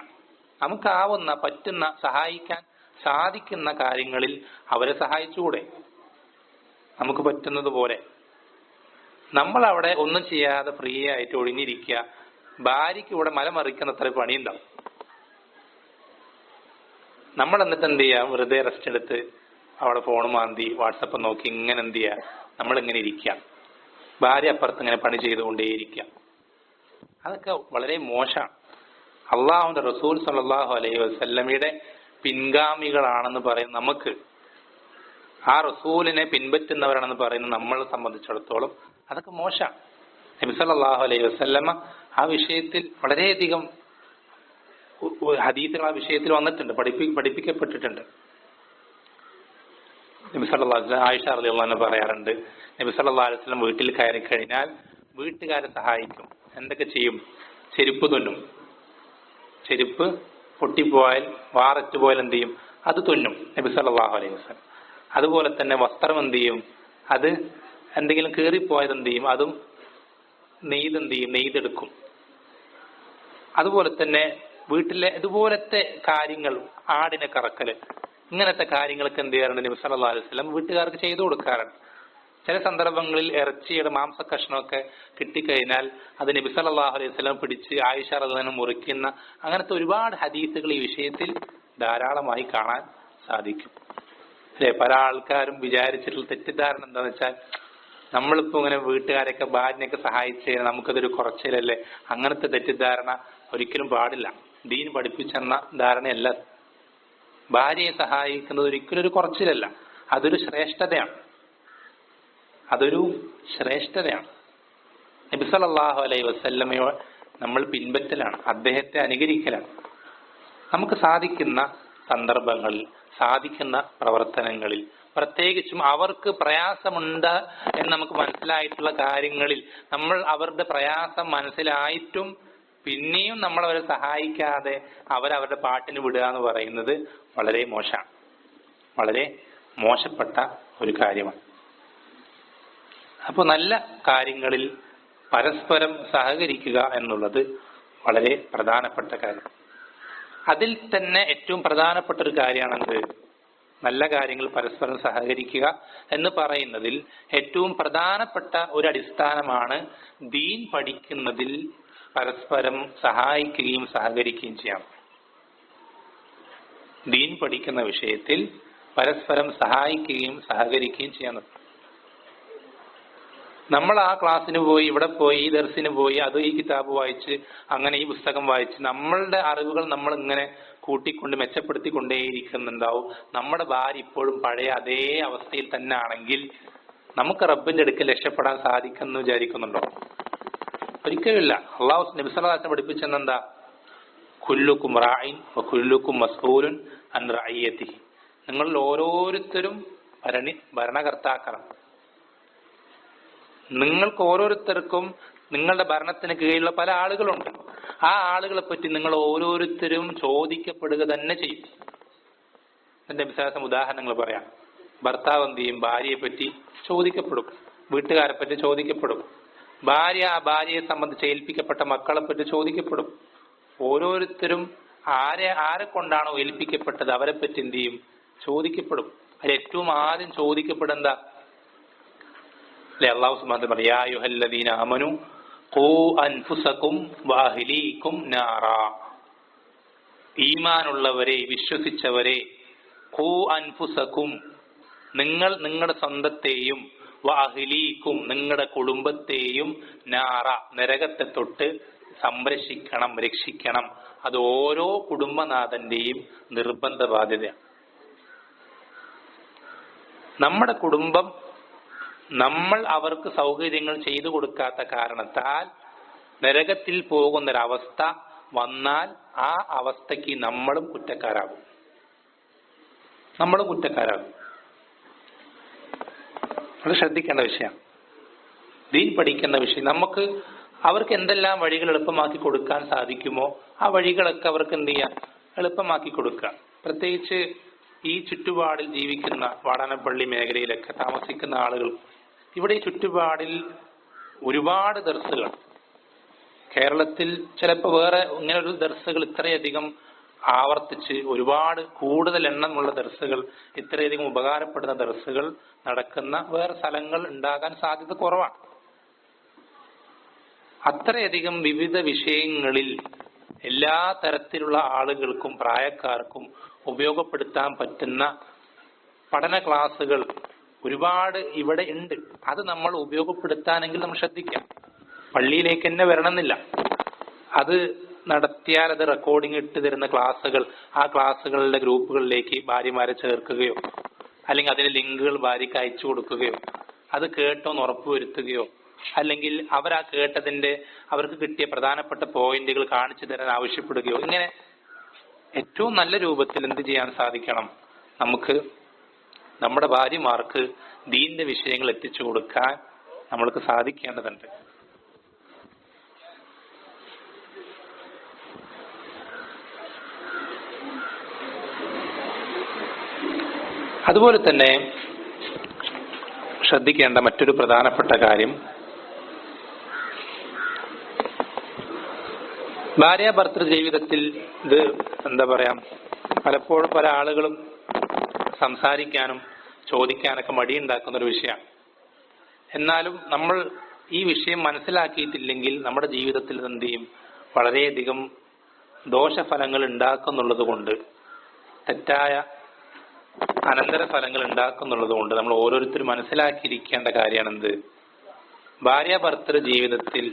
നമുക്കാവുന്ന പറ്റുന്ന സഹായിക്കാൻ സാധിക്കുന്ന കാര്യങ്ങളിൽ അവരെ സഹായിച്ചുകൂടെ? നമുക്ക് പറ്റുന്നത് പോലെ. നമ്മൾ അവിടെ ഒന്നും ചെയ്യാതെ ഫ്രീ ആയിട്ട് ഒഴിഞ്ഞിരിക്കുക, ഭാര്യയ്ക്ക് ഇവിടെ മലമറിക്കുന്ന അത്ര പണിയുണ്ടാവും. നമ്മൾ എന്നിട്ട് എന്ത് ചെയ്യാം? വെറുതെ റെസ്റ്റ് എടുത്ത് അവിടെ ഫോൺ മാന്തി വാട്സപ്പ് നോക്കി ഇങ്ങനെ എന്ത് ചെയ്യുക? നമ്മളിങ്ങനെ ഇരിക്കുക, ഭാര്യ അപ്പുറത്ത് ഇങ്ങനെ പണി ചെയ്തുകൊണ്ടേയിരിക്കുക. അതൊക്കെ വളരെ മോശമാണ്. അള്ളാഹുവിന്റെ റസൂൽ സല്ലല്ലാഹു അലൈഹി വസല്ലമയുടെ പിൻഗാമികളാണെന്ന് പറയുന്ന നമുക്ക്, ആ റസൂലിനെ പിൻപറ്റുന്നവരാണെന്ന് പറയുന്ന നമ്മളെ സംബന്ധിച്ചിടത്തോളം അതൊക്കെ മോശമാണ്. നബി സല്ലല്ലാഹു അലൈഹി വസല്ലമ ആ വിഷയത്തിൽ വളരെയധികം ഹദീസുകൾ ആ വിഷയത്തിൽ വന്നിട്ടുണ്ട്, പഠിപ്പിക്കപ്പെട്ടിട്ടുണ്ട്. നബി സല്ലല്ലാഹു അലൈഹി വസല്ലം ആയിഷ റളിയല്ലാഹു അൻഹ പറയാറുണ്ട്, നബി സല്ലല്ലാഹു അലൈഹി വസല്ലം വീട്ടിൽ കയറി കഴിഞ്ഞാൽ വീട്ടുകാരെ സഹായിക്കും. എന്തൊക്കെ ചെയ്യും? ചെരുപ്പ് തുന്നും. ചെരുപ്പ് പൊട്ടിപ്പോയാൽ, വാററ്റ് പോയാൽ എന്ത് ചെയ്യും? അത് തുന്നും നബി സല്ലല്ലാഹു അലൈഹി വസല്ലം. അതുപോലെ തന്നെ വസ്ത്രം എന്ത് ചെയ്യും? അത് എന്തെങ്കിലും കീറിപ്പോയത് എന്ത് ചെയ്യും? അതും നെയ്തെടുക്കും. അതുപോലെ തന്നെ വീട്ടിലെ ഇതുപോലത്തെ കാര്യങ്ങൾ, ആടിനെ കറക്കല്, ഇങ്ങനത്തെ കാര്യങ്ങളൊക്കെ എന്ത് ചെയ്യാറുണ്ട്? നബി സല്ലല്ലാഹു അലൈഹി വസല്ലം വീട്ടുകാർക്ക് ചെയ്തു കൊടുക്കാറുണ്ട്. ചില സന്ദർഭങ്ങളിൽ ഇറച്ചിയുടെ മാംസക്കഷ്ണമൊക്കെ കിട്ടിക്കഴിഞ്ഞാൽ അത് നബി സല്ലല്ലാഹു അലൈഹി വസല്ലം പിടിച്ച് ആയിഷ റളിയല്ലാഹു അൻഹ മുറിക്കുന്ന അങ്ങനത്തെ ഒരുപാട് ഹദീസുകൾ ഈ വിഷയത്തിൽ ധാരാളമായി കാണാൻ സാധിക്കും. അല്ലെ, പല ആൾക്കാരും വിചാരിച്ചിട്ടുള്ള തെറ്റിദ്ധാരണ എന്താണെന്ന് വെച്ചാൽ, നമ്മളിപ്പോ ഇങ്ങനെ വീട്ടുകാരെയൊക്കെ ഭാര്യനെയൊക്കെ സഹായിച്ചു കഴിഞ്ഞാൽ നമുക്കതൊരു കുറച്ചിലല്ലേ. അങ്ങനത്തെ തെറ്റിദ്ധാരണ ഒരിക്കലും പാടില്ല. ദീൻ പഠിപ്പിച്ചെന്ന ധാരണയല്ല. ഭാര്യയെ സഹായിക്കുന്നത് ഒരിക്കലും ഒരു കുറച്ചിലല്ല, അതൊരു ശ്രേഷ്ഠതയാണ്. നബി സല്ലല്ലാഹു അലൈഹി വസല്ലമയെ നമ്മൾ പിൻപറ്റലാണ്, അദ്ദേഹത്തെ അനുകരിക്കലാണ്. നമുക്ക് സാധിക്കുന്ന സന്ദർഭങ്ങളിൽ, സാധിക്കുന്ന പ്രവർത്തനങ്ങളിൽ, പ്രത്യേകിച്ചും അവർക്ക് പ്രയാസമുണ്ട് എന്ന് നമുക്ക് മനസ്സിലായിട്ടുള്ള കാര്യങ്ങളിൽ നമ്മൾ അവരുടെ പ്രയാസം മനസ്സിലായിട്ടും പിന്നെയും നമ്മൾ അവരെ സഹായിക്കാതെ അവരവരുടെ പാട്ടിന് വിടുക എന്ന് പറയുന്നത് വളരെ മോശമാണ്, വളരെ മോശപ്പെട്ട ഒരു കാര്യമാണ്. അപ്പോൾ നല്ല കാര്യങ്ങളിൽ പരസ്പരം സഹകരിക്കുക എന്നുള്ളത് വളരെ പ്രധാനപ്പെട്ട കാര്യം. അതിൽ തന്നെ ഏറ്റവും പ്രധാനപ്പെട്ട ഒരു കാര്യമാണെന്ത്? നല്ല കാര്യങ്ങൾ പരസ്പരം സഹകരിക്കുക എന്ന് പറയുന്നതിൽ ഏറ്റവും പ്രധാനപ്പെട്ട ഒരു അടിസ്ഥാനമാണ് ദീൻ പഠിക്കുന്നതിൽ പരസ്പരം സഹായിക്കുകയും സഹകരിക്കുകയും ചെയ്യണം. ദീൻ പഠിക്കുന്ന വിഷയത്തിൽ പരസ്പരം സഹായിക്കുകയും സഹകരിക്കുകയും ചെയ്യണം. നമ്മൾ ആ ക്ലാസ്സിന് പോയി, ഇവിടെ പോയി, ഈ ദർസിന് പോയി, അത് ഈ കിതാബ് വായിച്ച്, അങ്ങനെ ഈ പുസ്തകം വായിച്ച് നമ്മളുടെ അറിവുകൾ നമ്മൾ ഇങ്ങനെ കൂട്ടിക്കൊണ്ട് മെച്ചപ്പെടുത്തിക്കൊണ്ടേയിരിക്കുന്നുണ്ടാവും. നമ്മുടെ ഭാര്യ ഇപ്പോഴും പഴയ അതേ അവസ്ഥയിൽ തന്നെ ആണെങ്കിൽ നമുക്ക് റബ്ബിന്റെ അടുക്കൽ രക്ഷപ്പെടാൻ സാധിക്കുമെന്ന് വിചാരിക്കുന്നുണ്ടോ? ഒരിക്കലുമില്ല. അള്ളാഹു നബി സല്ലല്ലാഹു അലൈഹി വസല്ലം പഠിപ്പിച്ചെന്താ? കുല്ലുക്കും റാഇൻ വ കുല്ലുക്കും മസ്ഊലുൻ അൻ റഅയ്യതിഹി. നിങ്ങളിൽ ഓരോരുത്തരും ഭരണകർത്താക്കളാണ്. നിങ്ങൾക്ക് ഓരോരുത്തർക്കും നിങ്ങളുടെ ഭരണത്തിന് കീഴിലുള്ള പല ആളുകളുണ്ട്. ആ ആളുകളെ പറ്റി നിങ്ങൾ ഓരോരുത്തരും ചോദിക്കപ്പെടുക തന്നെ ചെയ്യും. എന്റെ വിശ്വാസം ഉദാഹരണങ്ങൾ പറയാം. ഭർത്താവ് എന്ത് ചെയ്യും? ഭാര്യയെ പറ്റി ചോദിക്കപ്പെടും, വീട്ടുകാരെ പറ്റി ചോദിക്കപ്പെടും, ഭാര്യ ആ ഭാര്യയെ സംബന്ധിച്ച് ഏൽപ്പിക്കപ്പെട്ട മക്കളെ പറ്റി ചോദിക്കപ്പെടും. ഓരോരുത്തരും ആരെ കൊണ്ടാണോ ഏൽപ്പിക്കപ്പെട്ടത് അവരെ പറ്റി എന്ത് ചെയ്യും? ചോദിക്കപ്പെടും. അതിൽ ഏറ്റവും ആദ്യം ചോദിക്കപ്പെടുന്ന അല്ലാഹു സുബ്ഹാനഹു വ തആല യാ അയ്യുഹല്ലദീന ആമനു ഖൂ അൻഫുസകും വഅഹ്ലീകും നാറാ. ഈമാനുള്ളവരെ, വിശ്വസിച്ചവരെ, ഖൂ അൻഫുസകും, നിങ്ങൾ നിങ്ങളുടെ സ്വന്തത്തെയും, വഅഹ്ലീകും നിങ്ങളുടെ കുടുംബത്തെയും, നാറ നരകത്തെ തൊട്ട് സംരക്ഷിക്കണം, രക്ഷിക്കണം. അത് ഓരോ കുടുംബനാഥന്റെയും നിർബന്ധ ബാധ്യതയാണ്. നമ്മുടെ കുടുംബം നമ്മൾ അവർക്ക് സൗകര്യങ്ങൾ ചെയ്തു കൊടുക്കാത്ത കാരണത്താൽ നരകത്തിൽ പോകുന്നൊരവസ്ഥ വന്നാൽ ആ അവസ്ഥയ്ക്ക് നമ്മളും കുറ്റക്കാരാകും. അത് ശ്രദ്ധിക്കേണ്ട വിഷയം. ദീൻ പഠിക്കേണ്ട വിഷയം. നമുക്ക് അവർക്ക് എന്തെല്ലാം വഴികൾ എളുപ്പമാക്കി കൊടുക്കാൻ സാധിക്കുമോ ആ വഴികളൊക്കെ അവർക്ക് എന്ത് ചെയ്യാം? എളുപ്പമാക്കി കൊടുക്കുക. പ്രത്യേകിച്ച് ഈ ചുറ്റുപാടിൽ ജീവിക്കുന്ന വാടാനപ്പള്ളി മേഖലയിലൊക്കെ താമസിക്കുന്ന ആളുകൾ, ഇവിടെ ഈ ചുറ്റുപാടിൽ ഒരുപാട് ദർസുകൾ, കേരളത്തിൽ ചിലപ്പോൾ വേറെ ഇങ്ങനെ ഒരു ദർസുകൾ ഇത്രയധികം ആവർത്തിച്ച് ഒരുപാട് കൂടുതൽ എണ്ണമുള്ള ദർസുകൾ, ഇത്രയധികം ഉപകാരപ്പെടുന്ന ദർസുകൾ നടക്കുന്ന വേറെ സ്ഥലങ്ങൾ ഉണ്ടാകാൻ സാധ്യത കുറവാണ്. അത്രയധികം വിവിധ വിഷയങ്ങളിൽ എല്ലാ തരത്തിലുള്ള ആളുകൾക്കും പ്രായക്കാർക്കും ഉപയോഗപ്പെടുത്താൻ പറ്റുന്ന പഠന ക്ലാസുകൾ ഒരുപാട് ഇവിടെ ഉണ്ട്. അത് നമ്മൾ ഉപയോഗപ്പെടുത്താനെങ്കിൽ നമ്മൾ ശ്രദ്ധിക്കാം. പള്ളിയിലേക്ക് തന്നെ വരണമെന്നില്ല. അത് നടത്തിയാൽ അത് റെക്കോർഡിംഗ് ഇട്ട് തരുന്ന ക്ലാസ്സുകൾ, ആ ക്ലാസ്സുകളുടെ ഗ്രൂപ്പുകളിലേക്ക് ഭാര്യമാരെ ചേർക്കുകയോ അല്ലെങ്കിൽ അതിന്റെ ലിങ്കുകൾ ഭാര്യയ്ക്ക് അയച്ചു കൊടുക്കുകയോ അത് കേട്ടോന്ന് ഉറപ്പുവരുത്തുകയോ അല്ലെങ്കിൽ അവർ ആ കേട്ടതിന്റെ അവർക്ക് കിട്ടിയ പ്രധാനപ്പെട്ട പോയിന്റുകൾ കാണിച്ചു തരാൻ ആവശ്യപ്പെടുകയോ, ഇങ്ങനെ ഏറ്റവും നല്ല രൂപത്തിൽ എന്ത് ചെയ്യാൻ സാധിക്കണം? നമുക്ക് നമ്മുടെ ഭാര്യമാർക്ക് ദീനിന്റെ വിഷയങ്ങൾ എത്തിച്ചു കൊടുക്കാൻ നമ്മൾക്ക് സാധിക്കേണ്ടതുണ്ട്. അതുപോലെ തന്നെ ശ്രദ്ധിക്കേണ്ട മറ്റൊരു പ്രധാനപ്പെട്ട കാര്യം, ഭാര്യാഭർത്തൃ ജീവിതത്തിൽ ഇത് എന്താ പറയാ, പലപ്പോഴും പല ആളുകളും സംസാരിക്കാനും ചോദിക്കാനൊക്കെ മടിയുണ്ടാക്കുന്ന ഒരു വിഷയമാണ്. എന്നാലും നമ്മൾ ഈ വിഷയം മനസ്സിലാക്കിയിട്ടില്ലെങ്കിൽ നമ്മുടെ ജീവിതത്തിൽ എന്ത് ചെയ്യും, വളരെയധികം ദോഷഫലങ്ങൾ ഉണ്ടാക്കുന്നുള്ളത് കൊണ്ട്, തെറ്റായ അനന്തരഫലങ്ങൾ ഉണ്ടാക്കുന്നുള്ളത് കൊണ്ട് നമ്മൾ ഓരോരുത്തരും മനസ്സിലാക്കിയിരിക്കേണ്ട കാര്യമാണെന്ത്, ഭാര്യാഭർത്തൃ ജീവിതത്തിൽ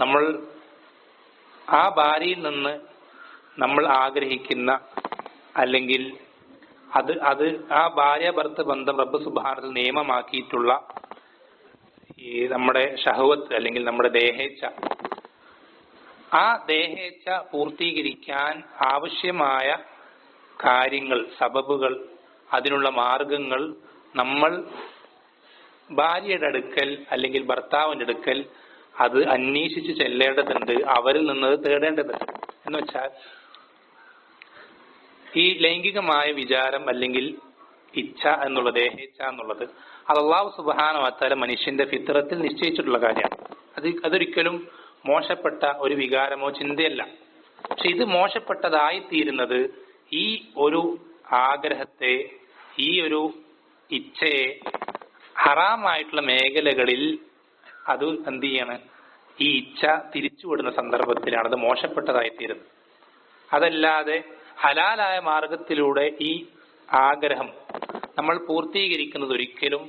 നമ്മൾ ആ ഭാര്യയിൽ നിന്ന് നമ്മൾ ആഗ്രഹിക്കുന്ന അല്ലെങ്കിൽ അത് ആ ഭാര്യാഭർത്തൃ ബന്ധം റബ്ബ് സുബ്ഹാനഹു നിയമമാക്കിയിട്ടുള്ള ഈ നമ്മുടെ ഷഹവത്ത് അല്ലെങ്കിൽ നമ്മുടെ ദേഹേച്ഛ, ആ ദേഹേച്ഛ പൂർത്തീകരിക്കാൻ ആവശ്യമായ കാര്യങ്ങൾ, സബബുകൾ, അതിനുള്ള മാർഗങ്ങൾ നമ്മൾ ഭാര്യയുടെ അടുക്കൽ അല്ലെങ്കിൽ ഭർത്താവിന്റെ അടുക്കൽ അത് അന്വേഷിച്ച് ചെല്ലേണ്ടതുണ്ട്, അവരിൽ നിന്നത് തേടേണ്ടതുണ്ട്. എന്ന് വെച്ചാൽ ഈ ലൈംഗികമായ വിചാരം അല്ലെങ്കിൽ ഇച്ഛ എന്നുള്ള ദേഹേച്ഛ എന്നുള്ളത് അത് അല്ലാഹു സുബ്ഹാനഹു വ തആല മനുഷ്യന്റെ ഫിത്രത്തിൽ നിശ്ചയിച്ചിട്ടുള്ള കാര്യമാണ്. അതൊരിക്കലും മോശപ്പെട്ട ഒരു വികാരമോ ചിന്തയല്ല. പക്ഷെ ഇത് മോശപ്പെട്ടതായിത്തീരുന്നത് ഈ ഒരു ആഗ്രഹത്തെ, ഈ ഒരു ഇച്ഛയെ ഹറാമായിട്ടുള്ള മേഖലകളിൽ അത് എന്ത് ചെയ്യാണ്, ഈ ഇച്ഛ തിരിച്ചുവിടുന്ന സന്ദർഭത്തിലാണ് അത് മോശപ്പെട്ടതായിത്തീരുന്നത്. അതല്ലാതെ ഹലാലായ മാർഗത്തിലൂടെ ഈ ആഗ്രഹം നമ്മൾ പൂർത്തീകരിക്കുന്നത് ഒരിക്കലും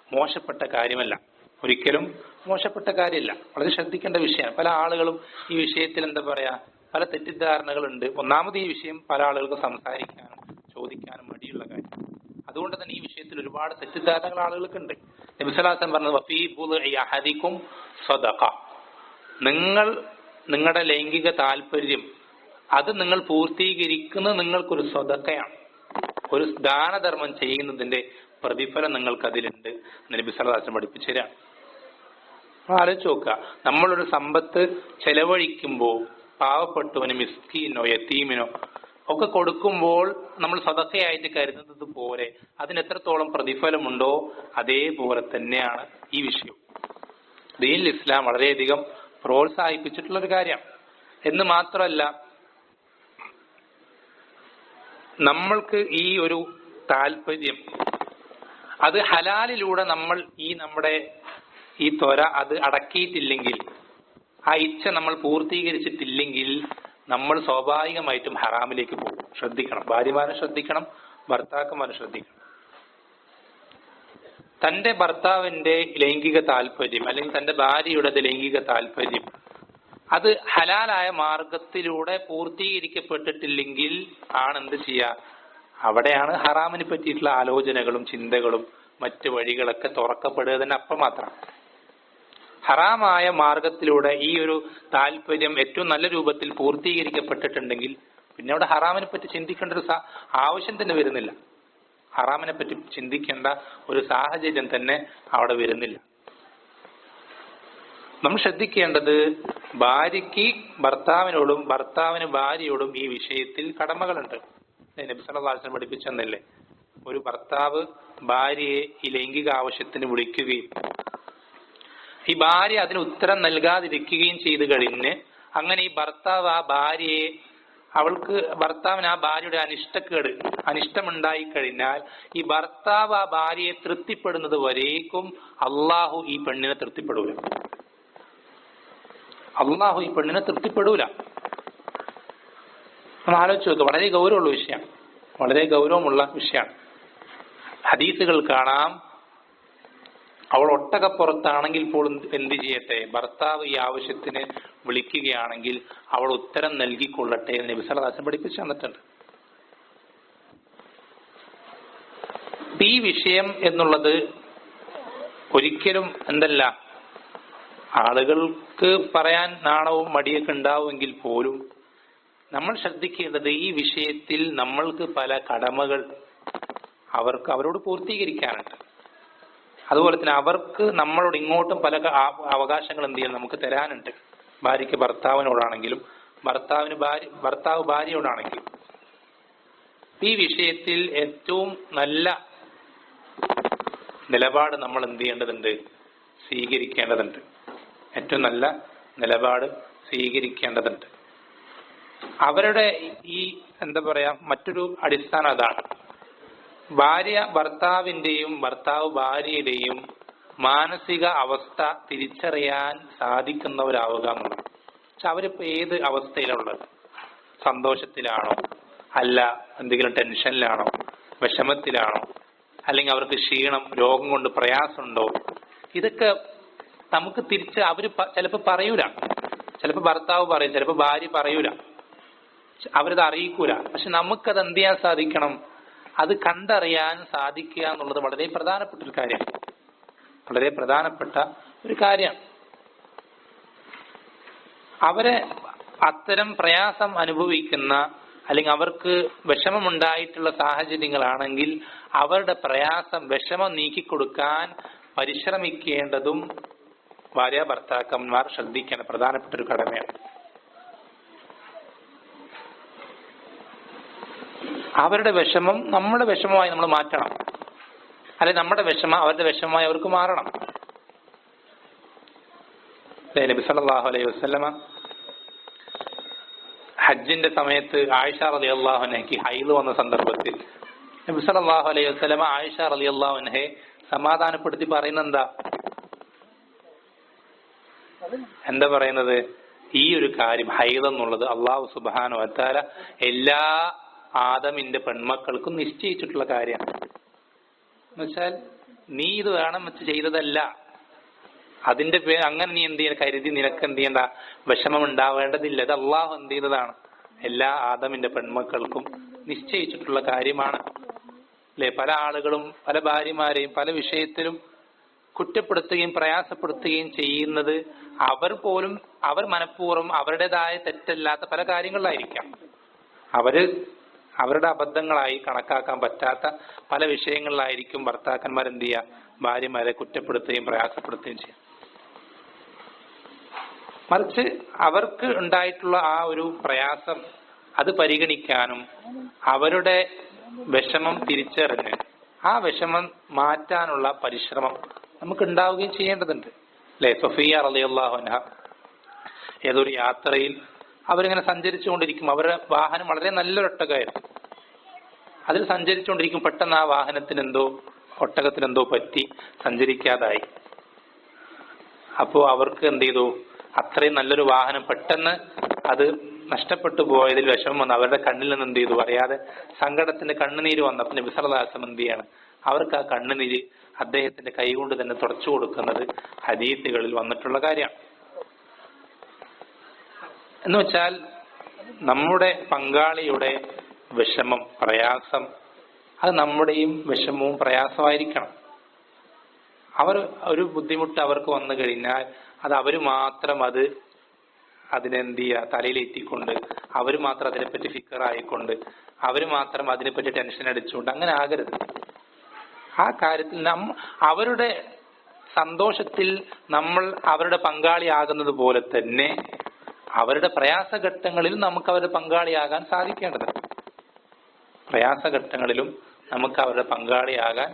മോശപ്പെട്ട കാര്യമല്ല, ഒരിക്കലും മോശപ്പെട്ട കാര്യമില്ല. വളരെ ശ്രദ്ധിക്കേണ്ട വിഷയമാണ്. പല ആളുകളും ഈ വിഷയത്തിൽ എന്താ പറയാ, പല തെറ്റിദ്ധാരണകളുണ്ട്. ഒന്നാമത് ഈ വിഷയം പല ആളുകൾക്ക് സംസാരിക്കാനും ചോദിക്കാനും മടിയുള്ള കാര്യം. അതുകൊണ്ട് തന്നെ ഈ വിഷയത്തിൽ ഒരുപാട് തെറ്റിദ്ധാരണകൾ ആളുകൾക്കുണ്ട്. നബി സല്ലല്ലാഹു അലൈഹി വസല്ലം പറഞ്ഞത് വഫീ ബുദ്ഇ അഹദികും സദഖ, നിങ്ങളുടെ ലൈംഗിക താല്പര്യം അത് നിങ്ങൾ പൂർത്തീകരിക്കുന്നത് നിങ്ങൾക്കൊരു സ്വതക്കയാണ്, ഒരു ദാനധർമ്മം ചെയ്യുന്നതിന്റെ പ്രതിഫലം നിങ്ങൾക്ക് അതിലുണ്ട്. നബി സല്ലല്ലാഹു അലൈഹി വസല്ലം പഠിപ്പിച്ചു തരാം. ആലോചിച്ച് നോക്കുക, നമ്മളൊരു സമ്പത്ത് ചെലവഴിക്കുമ്പോൾ പാവപ്പെട്ടവന്, മിസ്കീനോ യതീമിനോ ഒക്കെ കൊടുക്കുമ്പോൾ നമ്മൾ സദഖയായിട്ട് കരുതുന്നത് പോലെ അതിന് എത്രത്തോളം പ്രതിഫലമുണ്ടോ അതേപോലെ തന്നെയാണ് ഈ വിഷയം. ദീനുൽ ഇസ്ലാം വളരെയധികം പ്രോത്സാഹിപ്പിച്ചിട്ടുള്ള ഒരു കാര്യമാണ്. എന്ന് മാത്രമല്ല, നമ്മൾക്ക് ഈ ഒരു താല്പര്യം അത് ഹലാലിലൂടെ നമ്മൾ നമ്മുടെ ഈ ത്വര അത് അടക്കിയിട്ടില്ലെങ്കിൽ, ആ ഇച്ഛ നമ്മൾ പൂർത്തീകരിച്ചിട്ടില്ലെങ്കിൽ നമ്മൾ സ്വാഭാവികമായിട്ടും ഹറാമിലേക്ക് പോകും. ശ്രദ്ധിക്കണം, ഭാര്യമാരെ ശ്രദ്ധിക്കണം, ഭർത്താക്കന്മാരെ ശ്രദ്ധിക്കണം. തന്റെ ഭർത്താവിന്റെ ലൈംഗിക താല്പര്യം അല്ലെങ്കിൽ തന്റെ ഭാര്യയുടെ ലൈംഗിക താല്പര്യം അത് ഹലാലായ മാർഗത്തിലൂടെ പൂർത്തീകരിക്കപ്പെട്ടിട്ടില്ലെങ്കിൽ ആണെന്ത് ചെയ്യുക, അവിടെയാണ് ഹറാമിനെ പറ്റിയിട്ടുള്ള ആലോചനകളും ചിന്തകളും മറ്റ് വഴികളൊക്കെ തുറക്കപ്പെടുക തന്നെ. അപ്പം മാത്രം ഹറാമായ മാർഗത്തിലൂടെ ഈ ഒരു താല്പര്യം ഏറ്റവും നല്ല രൂപത്തിൽ പൂർത്തീകരിക്കപ്പെട്ടിട്ടുണ്ടെങ്കിൽ പിന്നെ അവിടെ ഹറാമിനെ പറ്റി ചിന്തിക്കേണ്ട ഒരു ആവശ്യം തന്നെ വരുന്നില്ല, ഹറാമിനെ പറ്റി ചിന്തിക്കേണ്ട ഒരു സാഹചര്യം തന്നെ അവിടെ വരുന്നില്ല. നമ്മൾ ശ്രദ്ധിക്കേണ്ടത്, ഭാര്യയ്ക്ക് ഭർത്താവിനോടും ഭർത്താവിന് ഭാര്യയോടും ഈ വിഷയത്തിൽ കടമകളുണ്ട്. നബി സല്ലല്ലാഹു അലൈഹി വസല്ലം പഠിപ്പിച്ചെന്നല്ലേ, ഒരു ഭർത്താവ് ഭാര്യയെ ഈ ലൈംഗിക ആവശ്യത്തിന് വിളിക്കുകയും ഈ ഭാര്യ അതിന് ഉത്തരം നൽകാതിരിക്കുകയും ചെയ്തു കഴിഞ്ഞ് അങ്ങനെ ഈ ഭർത്താവ് ആ ഭാര്യയെ, ഭർത്താവിന് ആ ഭാര്യയുടെ അനിഷ്ടമുണ്ടായി കഴിഞ്ഞാൽ ഈ ഭർത്താവ് ആ ഭാര്യയെ തൃപ്തിപ്പെടുന്നത് വരേക്കും അള്ളാഹു ഈ പെണ്ണിനെ തൃപ്തിപ്പെടൂല. അള്ളാഹു ഈ പെണ്ണിനെ തൃപ്തിപ്പെടൂല. നമ്മൾ ആലോചിച്ച് നോക്കുക, വളരെ ഗൗരവമുള്ള വിഷയമാണ്, വളരെ ഗൗരവമുള്ള വിഷയമാണ്. ഹദീസുകൾ കാണാം, അവൾ ഒട്ടകപ്പുറത്താണെങ്കിൽ പോലും എന്ത് ചെയ്യട്ടെ, ഭർത്താവ് ഈ ആവശ്യത്തിന് വിളിക്കുകയാണെങ്കിൽ അവൾ ഉത്തരം നൽകിക്കൊള്ളട്ടെ എന്ന് നബി സല്ലല്ലാഹു അലൈഹി വസല്ലം പഠിപ്പിച്ചു തന്നിട്ടുണ്ട്. ഈ വിഷയം എന്നുള്ളത് ഒരിക്കലും എന്തല്ല, ആളുകൾക്ക് പറയാൻ നാണവും മടിയൊക്കെ ഉണ്ടാവുമെങ്കിൽ പോലും നമ്മൾ ശ്രദ്ധിക്കേണ്ടത് ഈ വിഷയത്തിൽ നമ്മൾക്ക് പല കടമകൾ അവരോട് പൂർത്തീകരിക്കാനുണ്ട്. അതുപോലെ തന്നെ അവർക്ക് നമ്മളോട് ഇങ്ങോട്ടും പല അവകാശങ്ങൾ എന്ത് ചെയ്യാൻ നമുക്ക് തരാനുണ്ട്. ഭാര്യയ്ക്ക് ഭർത്താവിനോടാണെങ്കിലും ഭർത്താവ് ഭാര്യയോടാണെങ്കിലും ഈ വിഷയത്തിൽ ഏറ്റവും നല്ല നിലപാട് നമ്മൾ എന്ത് ചെയ്യേണ്ടതുണ്ട്, സ്വീകരിക്കേണ്ടതുണ്ട്. ഏറ്റവും നല്ല നിലപാട് സ്വീകരിക്കേണ്ടതുണ്ട്. അവരുടെ ഈ എന്താ പറയാ മറ്റൊരു അടിസ്ഥാനം അതാണ്, ഭാര്യ ഭർത്താവിന്റെയും ഭർത്താവ് ഭാര്യയുടെയും മാനസിക അവസ്ഥ തിരിച്ചറിയാൻ സാധിക്കുന്നവരാവുക എന്നുള്ളത്. പക്ഷെ അവരിപ്പോ ഏത് അവസ്ഥയിലുള്ളത്, സന്തോഷത്തിലാണോ, അല്ല എന്തെങ്കിലും ടെൻഷനിലാണോ, വിഷമത്തിലാണോ, അല്ലെങ്കിൽ അവർക്ക് ക്ഷീണം, രോഗം കൊണ്ട് പ്രയാസമുണ്ടോ, ഇതൊക്കെ നമുക്ക് തിരിച്ച് അവര് ചിലപ്പോൾ പറയൂല. ചിലപ്പോൾ ഭർത്താവ് പറയും, ചിലപ്പോൾ ഭാര്യ പറയൂല, അവരത് അറിയിക്കൂല. പക്ഷെ നമുക്കത് എന്ത് ചെയ്യാൻ സാധിക്കണം, അത് കണ്ടറിയാൻ സാധിക്കുക എന്നുള്ളത് വളരെ പ്രധാനപ്പെട്ട ഒരു കാര്യമാണ്. വളരെ പ്രധാനപ്പെട്ട ഒരു കാര്യമാണ്. അവരെ അത്തരം പ്രയാസം അനുഭവിക്കുന്ന അല്ലെങ്കിൽ അവർക്ക് വിഷമമുണ്ടായിട്ടുള്ള സാഹചര്യങ്ങളാണെങ്കിൽ അവരുടെ പ്രയാസം, വിഷമം നീക്കിക്കൊടുക്കാൻ പരിശ്രമിക്കേണ്ടതും ഭാര്യ ഭർത്താക്കന്മാർ ശ്രദ്ധിക്കേണ്ട പ്രധാനപ്പെട്ട ഒരു കടമയാണ്. അവരുടെ വിഷമം നമ്മുടെ വിഷമമായി നമ്മൾ മാറ്റണം, അല്ലെ നമ്മുടെ വിഷമം അവരുടെ വിഷമമായി അവർക്ക് മാറണം. നബി സല്ലല്ലാഹു അലൈഹി വസല്ലമ ഹജ്ജിന്റെ സമയത്ത് ആയിഷ റളിയല്ലാഹു അൻഹയ്ക്ക് ഹൈദ് വന്ന സന്ദർഭത്തിൽ നബി സല്ലല്ലാഹു അലൈഹി വസല്ലമ ആയിഷ റളിയല്ലാഹു അൻഹയെ സമാധാനപ്പെടുത്തി പറയുന്നത് എന്താ പറയുന്നത്, ഈ ഒരു കാര്യം ഹൈദ് എന്നുള്ളത് അല്ലാഹു സുബ്ഹാനഹു വ തആല എല്ലാ ആദമിന്റെ പെൺമക്കൾക്കും നിശ്ചയിച്ചിട്ടുള്ള കാര്യമാണ്. എന്നുവെച്ചാൽ നീ ഇത് വേണം വെച്ച് ചെയ്തതല്ല, അതിന്റെ പേര് അങ്ങനെ നീ എന്ത് ചെയ്യണം കരുതി നിനക്ക് എന്ത് ചെയ്യണ്ട, വിഷമം ഉണ്ടാവേണ്ടതില്ല. ഇത് അള്ളാഹു എന്ത് ചെയ്തതാണ്, എല്ലാ ആദമിന്റെ പെൺമക്കൾക്കും നിശ്ചയിച്ചിട്ടുള്ള കാര്യമാണ്. അല്ലെ, പല ആളുകളും പല ഭാര്യമാരെയും പല വിഷയത്തിലും കുറ്റപ്പെടുത്തുകയും പ്രയാസപ്പെടുത്തുകയും ചെയ്യുന്നത് അവർ മനഃപൂർവ്വം അവരുടേതായ തെറ്റല്ലാത്ത പല കാര്യങ്ങളിലായിരിക്കാം. അവരുടെ അബദ്ധങ്ങളായി കണക്കാക്കാൻ പറ്റാത്ത പല വിഷയങ്ങളിലായിരിക്കും ഭർത്താക്കന്മാർ എന്ത് ചെയ്യുക, ഭാര്യമാരെ കുറ്റപ്പെടുത്തുകയും പ്രയാസപ്പെടുത്തുകയും ചെയ്യാം. മറിച്ച് അവർക്ക് ഉണ്ടായിട്ടുള്ള ആ ഒരു പ്രയാസം അത് പരിഗണിക്കാനും അവരുടെ വിഷമം തിരിച്ചറിഞ്ഞ് ആ വിഷമം മാറ്റാനുള്ള പരിശ്രമം നമുക്ക് ഉണ്ടാവുകയും ചെയ്യേണ്ടതുണ്ട്. അല്ലെ, സഫിയ റളിയല്ലാഹു അൻഹ ഏതൊരു യാത്രയിൽ അവരിങ്ങനെ സഞ്ചരിച്ചുകൊണ്ടിരിക്കും. അവരുടെ വാഹനം വളരെ നല്ലൊരൊട്ടകമായിരുന്നു. അതിൽ സഞ്ചരിച്ചുകൊണ്ടിരിക്കും, പെട്ടെന്ന് ആ ഒട്ടകത്തിനെന്തോ പറ്റി സഞ്ചരിക്കാതായി. അപ്പോ അവർക്ക് എന്ത് ചെയ്തു, അത്രയും നല്ലൊരു വാഹനം പെട്ടെന്ന് അത് നഷ്ടപ്പെട്ടു പോയതിൽ വിഷമം വന്നു. അവരുടെ കണ്ണിൽ നിന്ന് എന്ത് ചെയ്തു, അറിയാതെ സങ്കടത്തിന്റെ കണ്ണുനീര് വന്നപ്പോൾ നബി സല്ലല്ലാഹു അലൈഹി വസല്ലം എന്ത് ചെയ്യാണ്, അവർക്ക് ആ കണ്ണുനീര് അദ്ദേഹത്തിന്റെ കൈകൊണ്ട് തന്നെ തുടച്ചു കൊടുക്കുന്നത് ഹദീസുകളിൽ വന്നിട്ടുള്ള കാര്യമാണ്. എന്ന് വെച്ചാൽ നമ്മുടെ പങ്കാളിയുടെ വിഷമം, പ്രയാസം അത് നമ്മുടെയും വിഷമവും പ്രയാസമായിരിക്കണം. ഒരു ബുദ്ധിമുട്ട് അവർക്ക് വന്നു കഴിഞ്ഞാൽ അത് അവര് മാത്രം അതിനെന്ത് ചെയ്യുക, തലയിലെത്തിക്കൊണ്ട് അവര് മാത്രം അതിനെപ്പറ്റി ഫിക്കറായിക്കൊണ്ട് അവര് മാത്രം അതിനെപ്പറ്റി ടെൻഷൻ അടിച്ചുകൊണ്ട് അങ്ങനെ ആകരുത്. ആ കാര്യത്തിൽ അവരുടെ സന്തോഷത്തിൽ നമ്മൾ അവരുടെ പങ്കാളിയാകുന്നത് പോലെ തന്നെ അവരുടെ പ്രയാസഘട്ടങ്ങളിൽ നമുക്ക് അവരുടെ പങ്കാളിയാകാൻ സാധിക്കേണ്ടതുണ്ട്. പ്രയാസഘട്ടങ്ങളിലും നമുക്ക് അവരുടെ പങ്കാളിയാകാൻ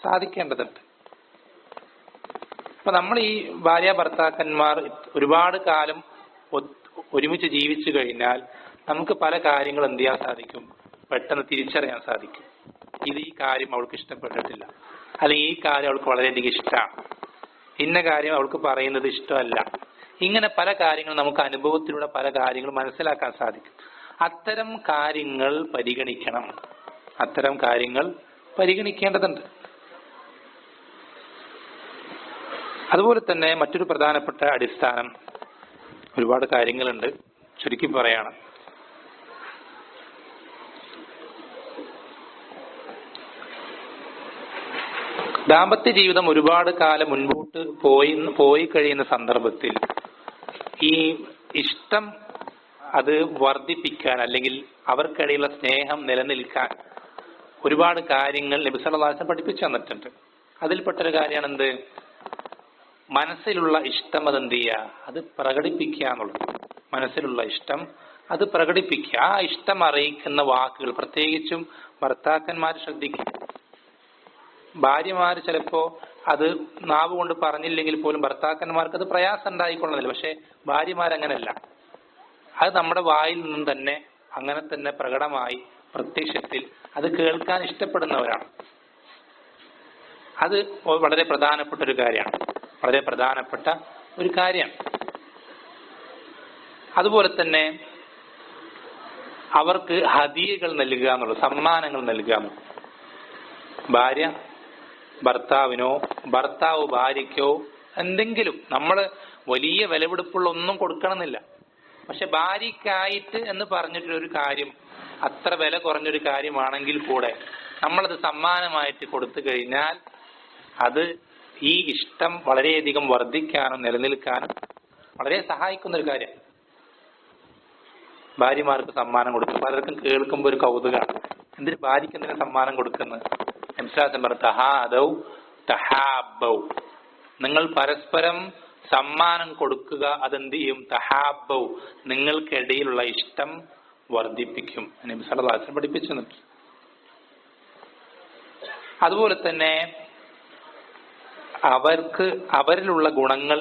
സാധിക്കേണ്ടതുണ്ട്. അപ്പൊ നമ്മൾ ഈ ഭാര്യ ഭർത്താക്കന്മാർ ഒരുപാട് കാലം ഒരുമിച്ച് ജീവിച്ചു കഴിഞ്ഞാൽ നമുക്ക് പല കാര്യങ്ങൾ എന്ത് ചെയ്യാൻ സാധിക്കും, പെട്ടെന്ന് തിരിച്ചറിയാൻ സാധിക്കും. ഈ കാര്യം അവൾക്ക് ഇഷ്ടപ്പെട്ടിട്ടില്ല, അല്ലെങ്കിൽ ഈ കാര്യം അവൾക്ക് വളരെയധികം ഇഷ്ടമാണ്, ഇന്ന കാര്യം അവൾക്ക് പറയുന്നത് ഇഷ്ടമല്ല. ഇങ്ങനെ പല കാര്യങ്ങളും നമുക്ക് അനുഭവത്തിലൂടെ പല കാര്യങ്ങളും മനസ്സിലാക്കാൻ സാധിക്കും. അത്തരം കാര്യങ്ങൾ പരിഗണിക്കണം, അത്തരം കാര്യങ്ങൾ പരിഗണിക്കേണ്ടതുണ്ട്. അതുപോലെ തന്നെ മറ്റൊരു പ്രധാനപ്പെട്ട അടിസ്ഥാനം, ഒരുപാട് കാര്യങ്ങളുണ്ട്, ചുരുക്കി പറയാണ്. ദാമ്പത്യ ജീവിതം ഒരുപാട് കാലം മുൻപോട്ട് പോയി കഴിയുന്ന സന്ദർഭത്തിൽ ഈ ഇഷ്ടം അത് വർദ്ധിപ്പിക്കാൻ അല്ലെങ്കിൽ അവർക്കിടയിലുള്ള സ്നേഹം നിലനിൽക്കാൻ ഒരുപാട് കാര്യങ്ങൾ നബി സല്ലല്ലാഹു അലൈഹി വസല്ലം പഠിപ്പിച്ചു തന്നിട്ടുണ്ട്. അതിൽപ്പെട്ടൊരു കാര്യമാണ് എന്ത്? മനസ്സിലുള്ള ഇഷ്ടം അതെന്ത് ചെയ്യുക, അത് പ്രകടിപ്പിക്കുക എന്നുള്ളത്. മനസ്സിലുള്ള ഇഷ്ടം അത് പ്രകടിപ്പിക്കുക. ആ ഇഷ്ടം അറിയിക്കുന്ന വാക്കുകൾ, പ്രത്യേകിച്ചും ഭർത്താക്കന്മാർ ശ്രദ്ധിക്കുക. ഭാര്യമാർ ചിലപ്പോ അത് നാവ് കൊണ്ട് പറഞ്ഞില്ലെങ്കിൽ പോലും ഭർത്താക്കന്മാർക്ക് അത് പ്രയാസം ഉണ്ടായിക്കൊള്ളുന്നില്ല. പക്ഷെ ഭാര്യമാരങ്ങനല്ല. അത് നമ്മുടെ വായിൽ നിന്നും തന്നെ അങ്ങനെ തന്നെ പ്രകടമായി പ്രത്യക്ഷത്തിൽ അത് കേൾക്കാൻ ഇഷ്ടപ്പെടുന്നവരാണ്. അത് വളരെ പ്രധാനപ്പെട്ട ഒരു കാര്യമാണ്. വളരെ പ്രധാനപ്പെട്ട ഒരു കാര്യമാണ്. അതുപോലെ തന്നെ അവർക്ക് ഹദിയകൾ നൽകുക എന്നുള്ളത്, സമ്മാനങ്ങൾ നൽകുക എന്നുള്ളത്. ഭാര്യ ഭർത്താവിനോ ഭർത്താവ് ഭാര്യയ്ക്കോ എന്തെങ്കിലും, നമ്മൾ വലിയ വിലപിടിപ്പുള്ള ഒന്നും കൊടുക്കണമെന്നില്ല. പക്ഷെ ഭാര്യയ്ക്കായിട്ട് എന്ന് പറഞ്ഞിട്ടൊരു കാര്യം അത്ര വില കുറഞ്ഞൊരു കാര്യമാണെങ്കിൽ കൂടെ നമ്മളത് സമ്മാനമായിട്ട് കൊടുത്തു കഴിഞ്ഞാൽ അത് ഈ ഇഷ്ടം വളരെയധികം വർദ്ധിക്കാനും നിലനിൽക്കാനും വളരെ സഹായിക്കുന്ന ഒരു കാര്യം. ഭാര്യമാർക്ക് സമ്മാനം കൊടുക്കും. പലർക്കും കേൾക്കുമ്പോൾ ഒരു കൗതുകമാണ്, എന്തിന് ഭാര്യയ്ക്ക് എന്തിനാ സമ്മാനം കൊടുക്കുന്നത്? നിങ്ങൾ പരസ്പരം സമ്മാനം കൊടുക്കുക, അതെന്ത് ചെയ്യും? തഹാബൗ, നിങ്ങൾക്കിടയിലുള്ള ഇഷ്ടം വർദ്ധിപ്പിക്കും. നബി സല്ലല്ലാഹു അലൈഹി വസല്ലം പഠിപ്പിച്ചു. അതുപോലെ തന്നെ അവരിലുള്ള ഗുണങ്ങൾ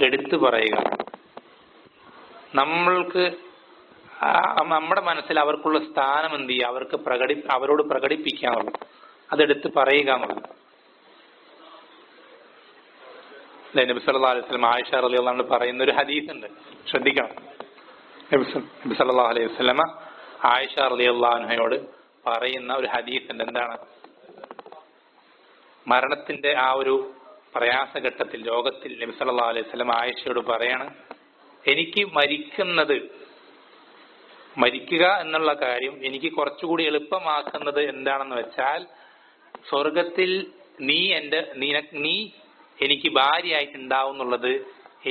എടുത്തു പറയുക. നമ്മൾക്ക് നമ്മുടെ മനസ്സിൽ അവർക്കുള്ള സ്ഥാനം എന്ത് ചെയ്യുക, അവരോട് പ്രകടിപ്പിക്കാനുള്ളൂ, അതെടുത്ത് പറയുക എന്നുള്ളത്. നബി സല്ലല്ലാഹു അലൈഹി വസല്ലം ആയിഷ റളിയല്ലാഹു അൻഹ പറയുന്ന ഒരു ഹദീസ് ഉണ്ട്, ശ്രദ്ധിക്കണം. നബി സല്ലല്ലാഹു അലൈഹി വസല്ലം ആയിഷ റളിയല്ലാഹു അൻഹയോട് പറയുന്ന ഒരു ഹദീസ് ഉണ്ട്. എന്താണ്? മരണത്തിന്റെ ആ ഒരു പ്രയാസഘട്ടത്തിൽ, രോഗത്തിൽ നബി സല്ലല്ലാഹു അലൈഹി വസല്ലം ആയിഷയോട് പറയാണ്, എനിക്ക് മരിക്കുക എന്നുള്ള കാര്യം എനിക്ക് കുറച്ചുകൂടി എളുപ്പമാക്കുന്നത് എന്താണെന്ന് വെച്ചാൽ, സ്വർഗത്തിൽ നീ എനിക്ക് ഭാര്യയായിട്ട് ഉണ്ടാവുന്നുള്ളത്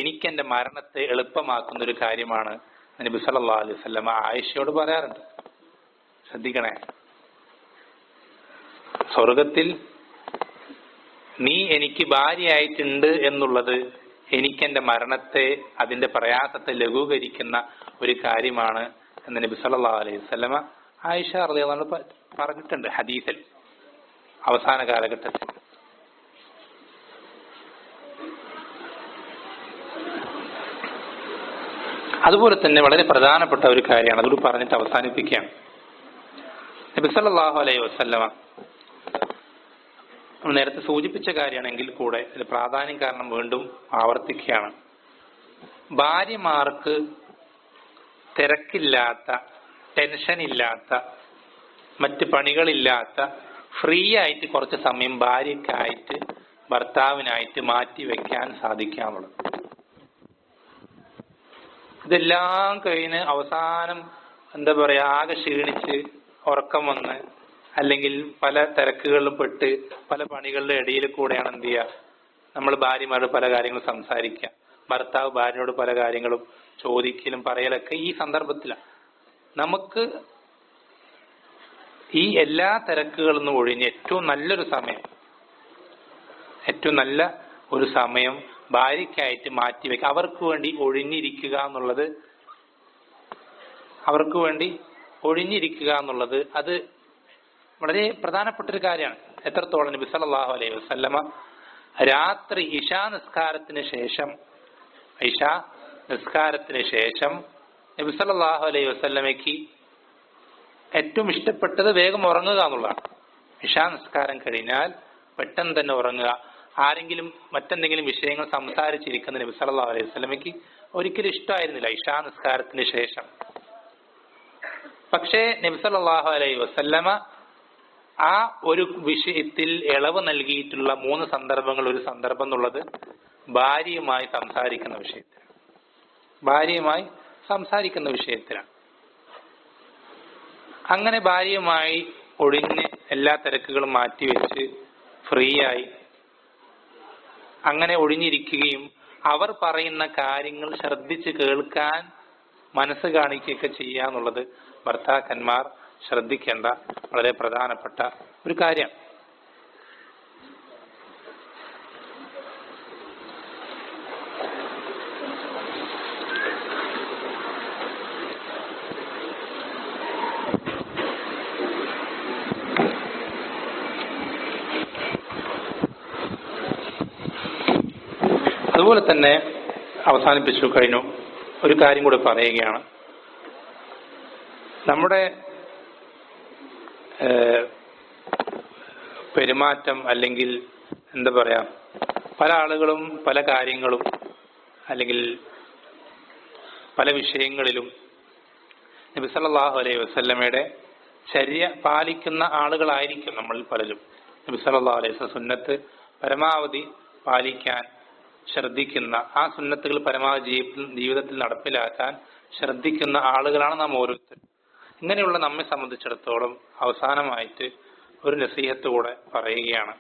എനിക്ക് എന്റെ മരണത്തെ എളുപ്പമാക്കുന്ന ഒരു കാര്യമാണ് നബി സല്ലല്ലാഹു അലൈഹി വസല്ലം ആയിഷയോട് പറയാറുണ്ട്. ശ്രദ്ധിക്കണേ, സ്വർഗത്തിൽ നീ എനിക്ക് ഭാര്യയായിട്ടുണ്ട് എന്നുള്ളത് എനിക്കെന്റെ മരണത്തെ, അതിന്റെ പ്രയാസത്തെ ലഘൂകരിക്കുന്ന ഒരു കാര്യമാണ് എന്ന് നബി സല്ലല്ലാഹു അലൈഹി വസല്ലം ആയിഷ റളിയല്ലാഹു അൻഹ പറഞ്ഞിട്ടുണ്ട് ഹദീസിൽ അവസാന കാലഘട്ടത്തിൽ. അതുപോലെ തന്നെ വളരെ പ്രധാനപ്പെട്ട ഒരു കാര്യമാണ്, അതുകൂടി പറഞ്ഞിട്ട് അവസാനിപ്പിക്കുകയാണ്. നബി സല്ലല്ലാഹു അലൈഹി വസല്ലം നേരത്തെ സൂചിപ്പിച്ച കാര്യമാണെങ്കിൽ കൂടെ ഇതിൽ പ്രാധാന്യം കാരണം വീണ്ടും ആവർത്തിക്കുകയാണ്. ഭാര്യമാർക്ക് തിരക്കില്ലാത്ത, ടെൻഷൻ ഇല്ലാത്ത, മറ്റ് പണികളില്ലാത്ത, ഫ്രീ ആയിട്ട് കുറച്ച് സമയം ഭാര്യയ്ക്കായിട്ട് ഭർത്താവിനായിട്ട് മാറ്റി വെക്കാൻ സാധിക്കാനുള്ളത്. ഇതെല്ലാം കഴിഞ്ഞ് അവസാനം എന്താ പറയാ, ആകെ ക്ഷീണിച്ച് ഉറക്കം വന്ന് അല്ലെങ്കിൽ പല തിരക്കുകളിലും പെട്ട് പല പണികളുടെ ഇടയിൽ കൂടെയാണ് എന്ത് ചെയ്യുക, നമ്മൾ ഭാര്യമാരോട് പല കാര്യങ്ങളും സംസാരിക്കുക, ഭർത്താവ് ഭാര്യയോട് പല കാര്യങ്ങളും ചോദിക്കലും പറയലൊക്കെ ഈ സന്ദർഭത്തിലാണ്. നമുക്ക് ഈ എല്ലാ തിരക്കുകളിൽ നിന്നും ഒഴിഞ്ഞ് ഏറ്റവും നല്ല ഒരു സമയം ഭാര്യയ്ക്കായിട്ട് മാറ്റിവെക്കുക, അവർക്ക് വേണ്ടി ഒഴിഞ്ഞിരിക്കുക എന്നുള്ളത് അത് വളരെ പ്രധാനപ്പെട്ട ഒരു കാര്യമാണ്. എത്രത്തോളം നബി സല്ലല്ലാഹു അലൈഹി വസല്ലമ രാത്രി ഇശാ നിസ്കാരത്തിന് ശേഷം നബി സല്ലല്ലാഹു അലൈഹി വസല്ലമയ്ക്ക് ഏറ്റവും ഇഷ്ടപ്പെട്ടത് വേഗം ഉറങ്ങുക എന്നുള്ളതാണ്. ഇശാ നിസ്കാരം കഴിഞ്ഞാൽ പെട്ടെന്ന് തന്നെ ഉറങ്ങുക. ആരെങ്കിലും മറ്റെന്തെങ്കിലും വിഷയങ്ങൾ സംസാരിച്ചിരിക്കുന്ന നബി സല്ലല്ലാഹു അലൈഹി വസല്ലമയ്ക്ക് ഒരിക്കലും ഇഷ്ടമായിരുന്നില്ല ഇശാ നിസ്കാരത്തിന് ശേഷം. പക്ഷേ നബി സല്ലല്ലാഹു അലൈഹി വസല്ലമ ആ ഒരു വിഷയത്തിൽ ഇളവ് നൽകിയിട്ടുള്ള 3 സന്ദർഭങ്ങൾ. ഒരു സന്ദർഭം എന്നുള്ളത് ഭാര്യയുമായി സംസാരിക്കുന്ന വിഷയത്തിലാണ്. അങ്ങനെ ഭാര്യയുമായി ഒഴിഞ്ഞ് എല്ലാ തിരക്കുകളും മാറ്റിവെച്ച് ഫ്രീ ആയി അങ്ങനെ ഒഴിഞ്ഞിരിക്കുകയും അവർ പറയുന്ന കാര്യങ്ങൾ ശ്രദ്ധിച്ച് കേൾക്കാൻ മനസ്സ് കാണിക്കുകയൊക്കെ ചെയ്യാന്നുള്ളത് ഭർത്താക്കന്മാർ ശ്രദ്ധിക്കേണ്ട വളരെ പ്രധാനപ്പെട്ട ഒരു കാര്യം. അതുപോലെ തന്നെ അവസാനിപ്പിച്ചു കഴിഞ്ഞു. ഒരു കാര്യം കൂടി പറയുകയാണ്. നമ്മുടെ പെരുമാറ്റം അല്ലെങ്കിൽ എന്താ പറയാ, പല ആളുകളും പല കാര്യങ്ങളും അല്ലെങ്കിൽ പല വിഷയങ്ങളിലും നബി സല്ലല്ലാഹു അലൈഹി വസല്ലമയുടെ ചര്യ പാലിക്കുന്ന ആളുകളായിരിക്കും നമ്മളിൽ പലരും. നബി സല്ലല്ലാഹു അലൈഹി വസല്ലം സുന്നത്ത് പരമാവധി പാലിക്കാൻ ശ്രദ്ധിക്കുന്ന, ആ സുന്നത്തുകൾ പരമാവധി ജീവിതത്തിൽ നടപ്പിലാക്കാൻ ശ്രദ്ധിക്കുന്ന ആളുകളാണ് നാം ഓരോരുത്തരും. ഇങ്ങനെയുള്ള നമ്മെ സംബന്ധിച്ചിടത്തോളം അവസാനമായിട്ട് ഒരു നസീഹത്ത് കൂടെ പറയുകയാണ്.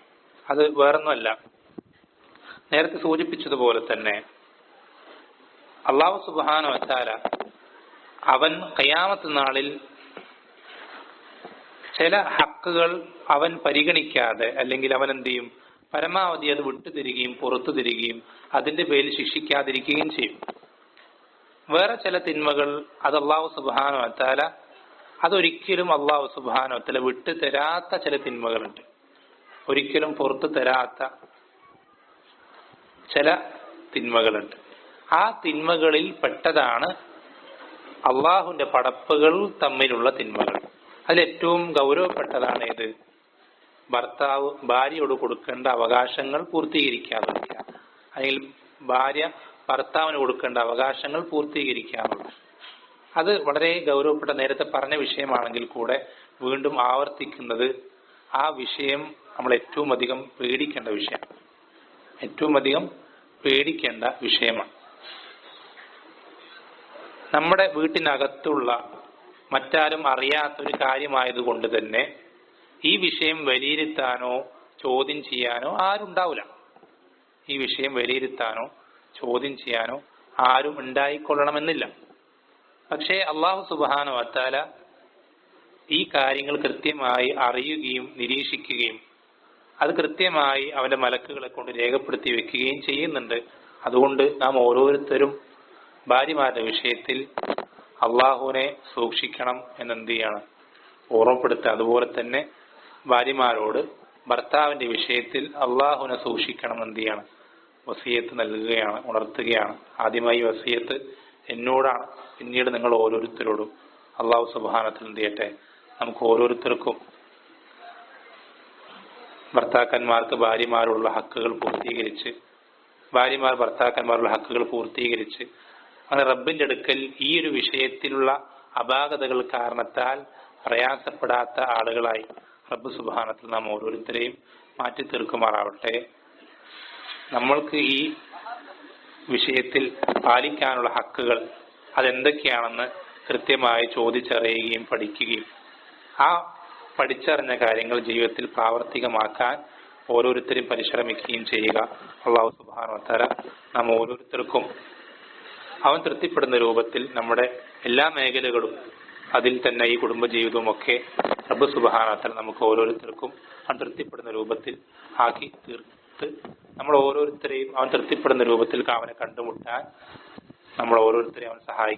അത് വേറൊന്നുമല്ല, നേരത്തെ സൂചിപ്പിച്ചതുപോലെ തന്നെ അല്ലാഹു സുബ്ഹാനഹു വ തആല അവൻ ഖിയാമത്ത് നാളിൽ ചില ഹക്കുകൾ അവൻ പരിഗണിക്കാതെ അല്ലെങ്കിൽ അവൻ എന്ത് ചെയ്യും, പരമാവധി അത് വിട്ടുതിരികയും പുറത്തു തിരികയും അതിന്റെ പേരിൽ ശിക്ഷിക്കാതിരിക്കുകയും ചെയ്യും. വേറെ ചില തിന്മകൾ അത് അല്ലാഹു സുബ്ഹാനഹു വ തആല അതൊരിക്കലും അല്ലാഹു സുബ്ഹാനഹു വ തആല വിട്ടു തരാത്ത ചില തിന്മകളുണ്ട്. ഒരിക്കലും പുറത്തു തരാത്ത ചില തിന്മകളുണ്ട്. ആ തിന്മകളിൽ പെട്ടതാണ് അള്ളാഹുവിന്റെ പടപ്പുകൾ തമ്മിലുള്ള തിന്മകൾ. അതിലേറ്റവും ഗൗരവപ്പെട്ടതാണ് ഏത്? ഭർത്താവ് ഭാര്യയോട് കൊടുക്കേണ്ട അവകാശങ്ങൾ പൂർത്തീകരിക്കാതിരിക്കുക, അല്ലെങ്കിൽ ഭാര്യ ഭർത്താവിന് കൊടുക്കേണ്ട അവകാശങ്ങൾ പൂർത്തീകരിക്കാറുള്ളത്. അത് വളരെ ഗൗരവപ്പെട്ട, നേരത്തെ പറഞ്ഞ വിഷയമാണെങ്കിൽ കൂടെ വീണ്ടും ആവർത്തിക്കുന്നത് ആ വിഷയം നമ്മൾ ഏറ്റവും അധികം പേടിക്കേണ്ട വിഷയമാണ്. നമ്മുടെ വീട്ടിനകത്തുള്ള മറ്റാരും അറിയാത്തൊരു കാര്യമായതുകൊണ്ട് തന്നെ ഈ വിഷയം വിലയിരുത്താനോ ചോദ്യം ചെയ്യാനോ ആരുണ്ടാവില്ല. ഈ വിഷയം വിലയിരുത്താനോ ചോദ്യം ചെയ്യാനോ ആരും ഉണ്ടായിക്കൊള്ളണമെന്നില്ല. പക്ഷേ അല്ലാഹു സുബ്ഹാനഹു വ തആല ഈ കാര്യങ്ങൾ കൃത്യമായി അറിയുകയും നിരീക്ഷിക്കുകയും അത് കൃത്യമായി അവന്റെ മലക്കുകളെ കൊണ്ട് രേഖപ്പെടുത്തി വെക്കുകയും ചെയ്യുന്നുണ്ട്. അതുകൊണ്ട് നാം ഓരോരുത്തരും ഭാര്യമാരുടെ വിഷയത്തിൽ അള്ളാഹുവിനെ സൂക്ഷിക്കണം എന്നെന്ത് ചെയ്യണം, ഓർമ്മപ്പെടുത്തുക. അതുപോലെ തന്നെ ഭാര്യമാരോട് ഭർത്താവിന്റെ വിഷയത്തിൽ അള്ളാഹുവിനെ സൂക്ഷിക്കണം എന്ത് ചെയ്യണം, വസിയത്ത് നൽകുകയാണ്, ഉണർത്തുകയാണ്. ആദ്യമായി വസിയത്ത് എന്നോടാണ്, പിന്നീട് നിങ്ങൾ ഓരോരുത്തരോടും. അള്ളാഹു സുബ്ഹാനഹു വ തആല എന്ത് ചെയ്യട്ടെ, നമുക്ക് ഓരോരുത്തർക്കും ഭർത്താക്കന്മാർക്ക് ഭാര്യമാരുള്ള ഹക്കുകൾ പൂർത്തീകരിച്ച്, ഭാര്യമാർ ഭർത്താക്കന്മാരുള്ള ഹക്കുകൾ പൂർത്തീകരിച്ച്, അങ്ങനെ റബ്ബിന്റെ അടുക്കൽ ഈ ഒരു വിഷയത്തിലുള്ള അപാകതകൾ കാരണത്താൽ പ്രയാസപ്പെടാത്ത ആളുകളായി റബ്ബ് സുബ്ഹാനഹു വ തആല നാം ഓരോരുത്തരെയും മാറ്റി തീർക്കുമാറാവട്ടെ. നമ്മൾക്ക് ഈ വിഷയത്തിൽ പാലിക്കാനുള്ള ഹക്കുകൾ അതെന്തൊക്കെയാണെന്ന് കൃത്യമായി ചോദിച്ചറിയുകയും പഠിക്കുകയും ആ പഠിച്ചറിഞ്ഞ കാര്യങ്ങൾ ജീവിതത്തിൽ പ്രാവർത്തികമാക്കാൻ ഓരോരുത്തരും പരിശ്രമിക്കുകയും ചെയ്യുക. അല്ലാഹു സുബ്ഹാനഹു വ തആല നാം ഓരോരുത്തർക്കും അവൻ തൃപ്തിപ്പെടുന്ന രൂപത്തിൽ നമ്മുടെ എല്ലാ മേഖലകളും, അതിൽ തന്നെ ഈ കുടുംബജീവിതവും ഒക്കെ റബ്ബ് സുബ്ഹാനഹു വ തആല നമുക്ക് ഓരോരുത്തർക്കും അവൻ തൃപ്തിപ്പെടുന്ന രൂപത്തിൽ ആക്കി തീർത്ത് നമ്മൾ ഓരോരുത്തരെയും അവൻ തൃപ്തിപ്പെടുന്ന രൂപത്തിൽ അവനെ കണ്ടുമുട്ടാൻ നമ്മൾ ഓരോരുത്തരെയും അവൻ സഹായിക്കും.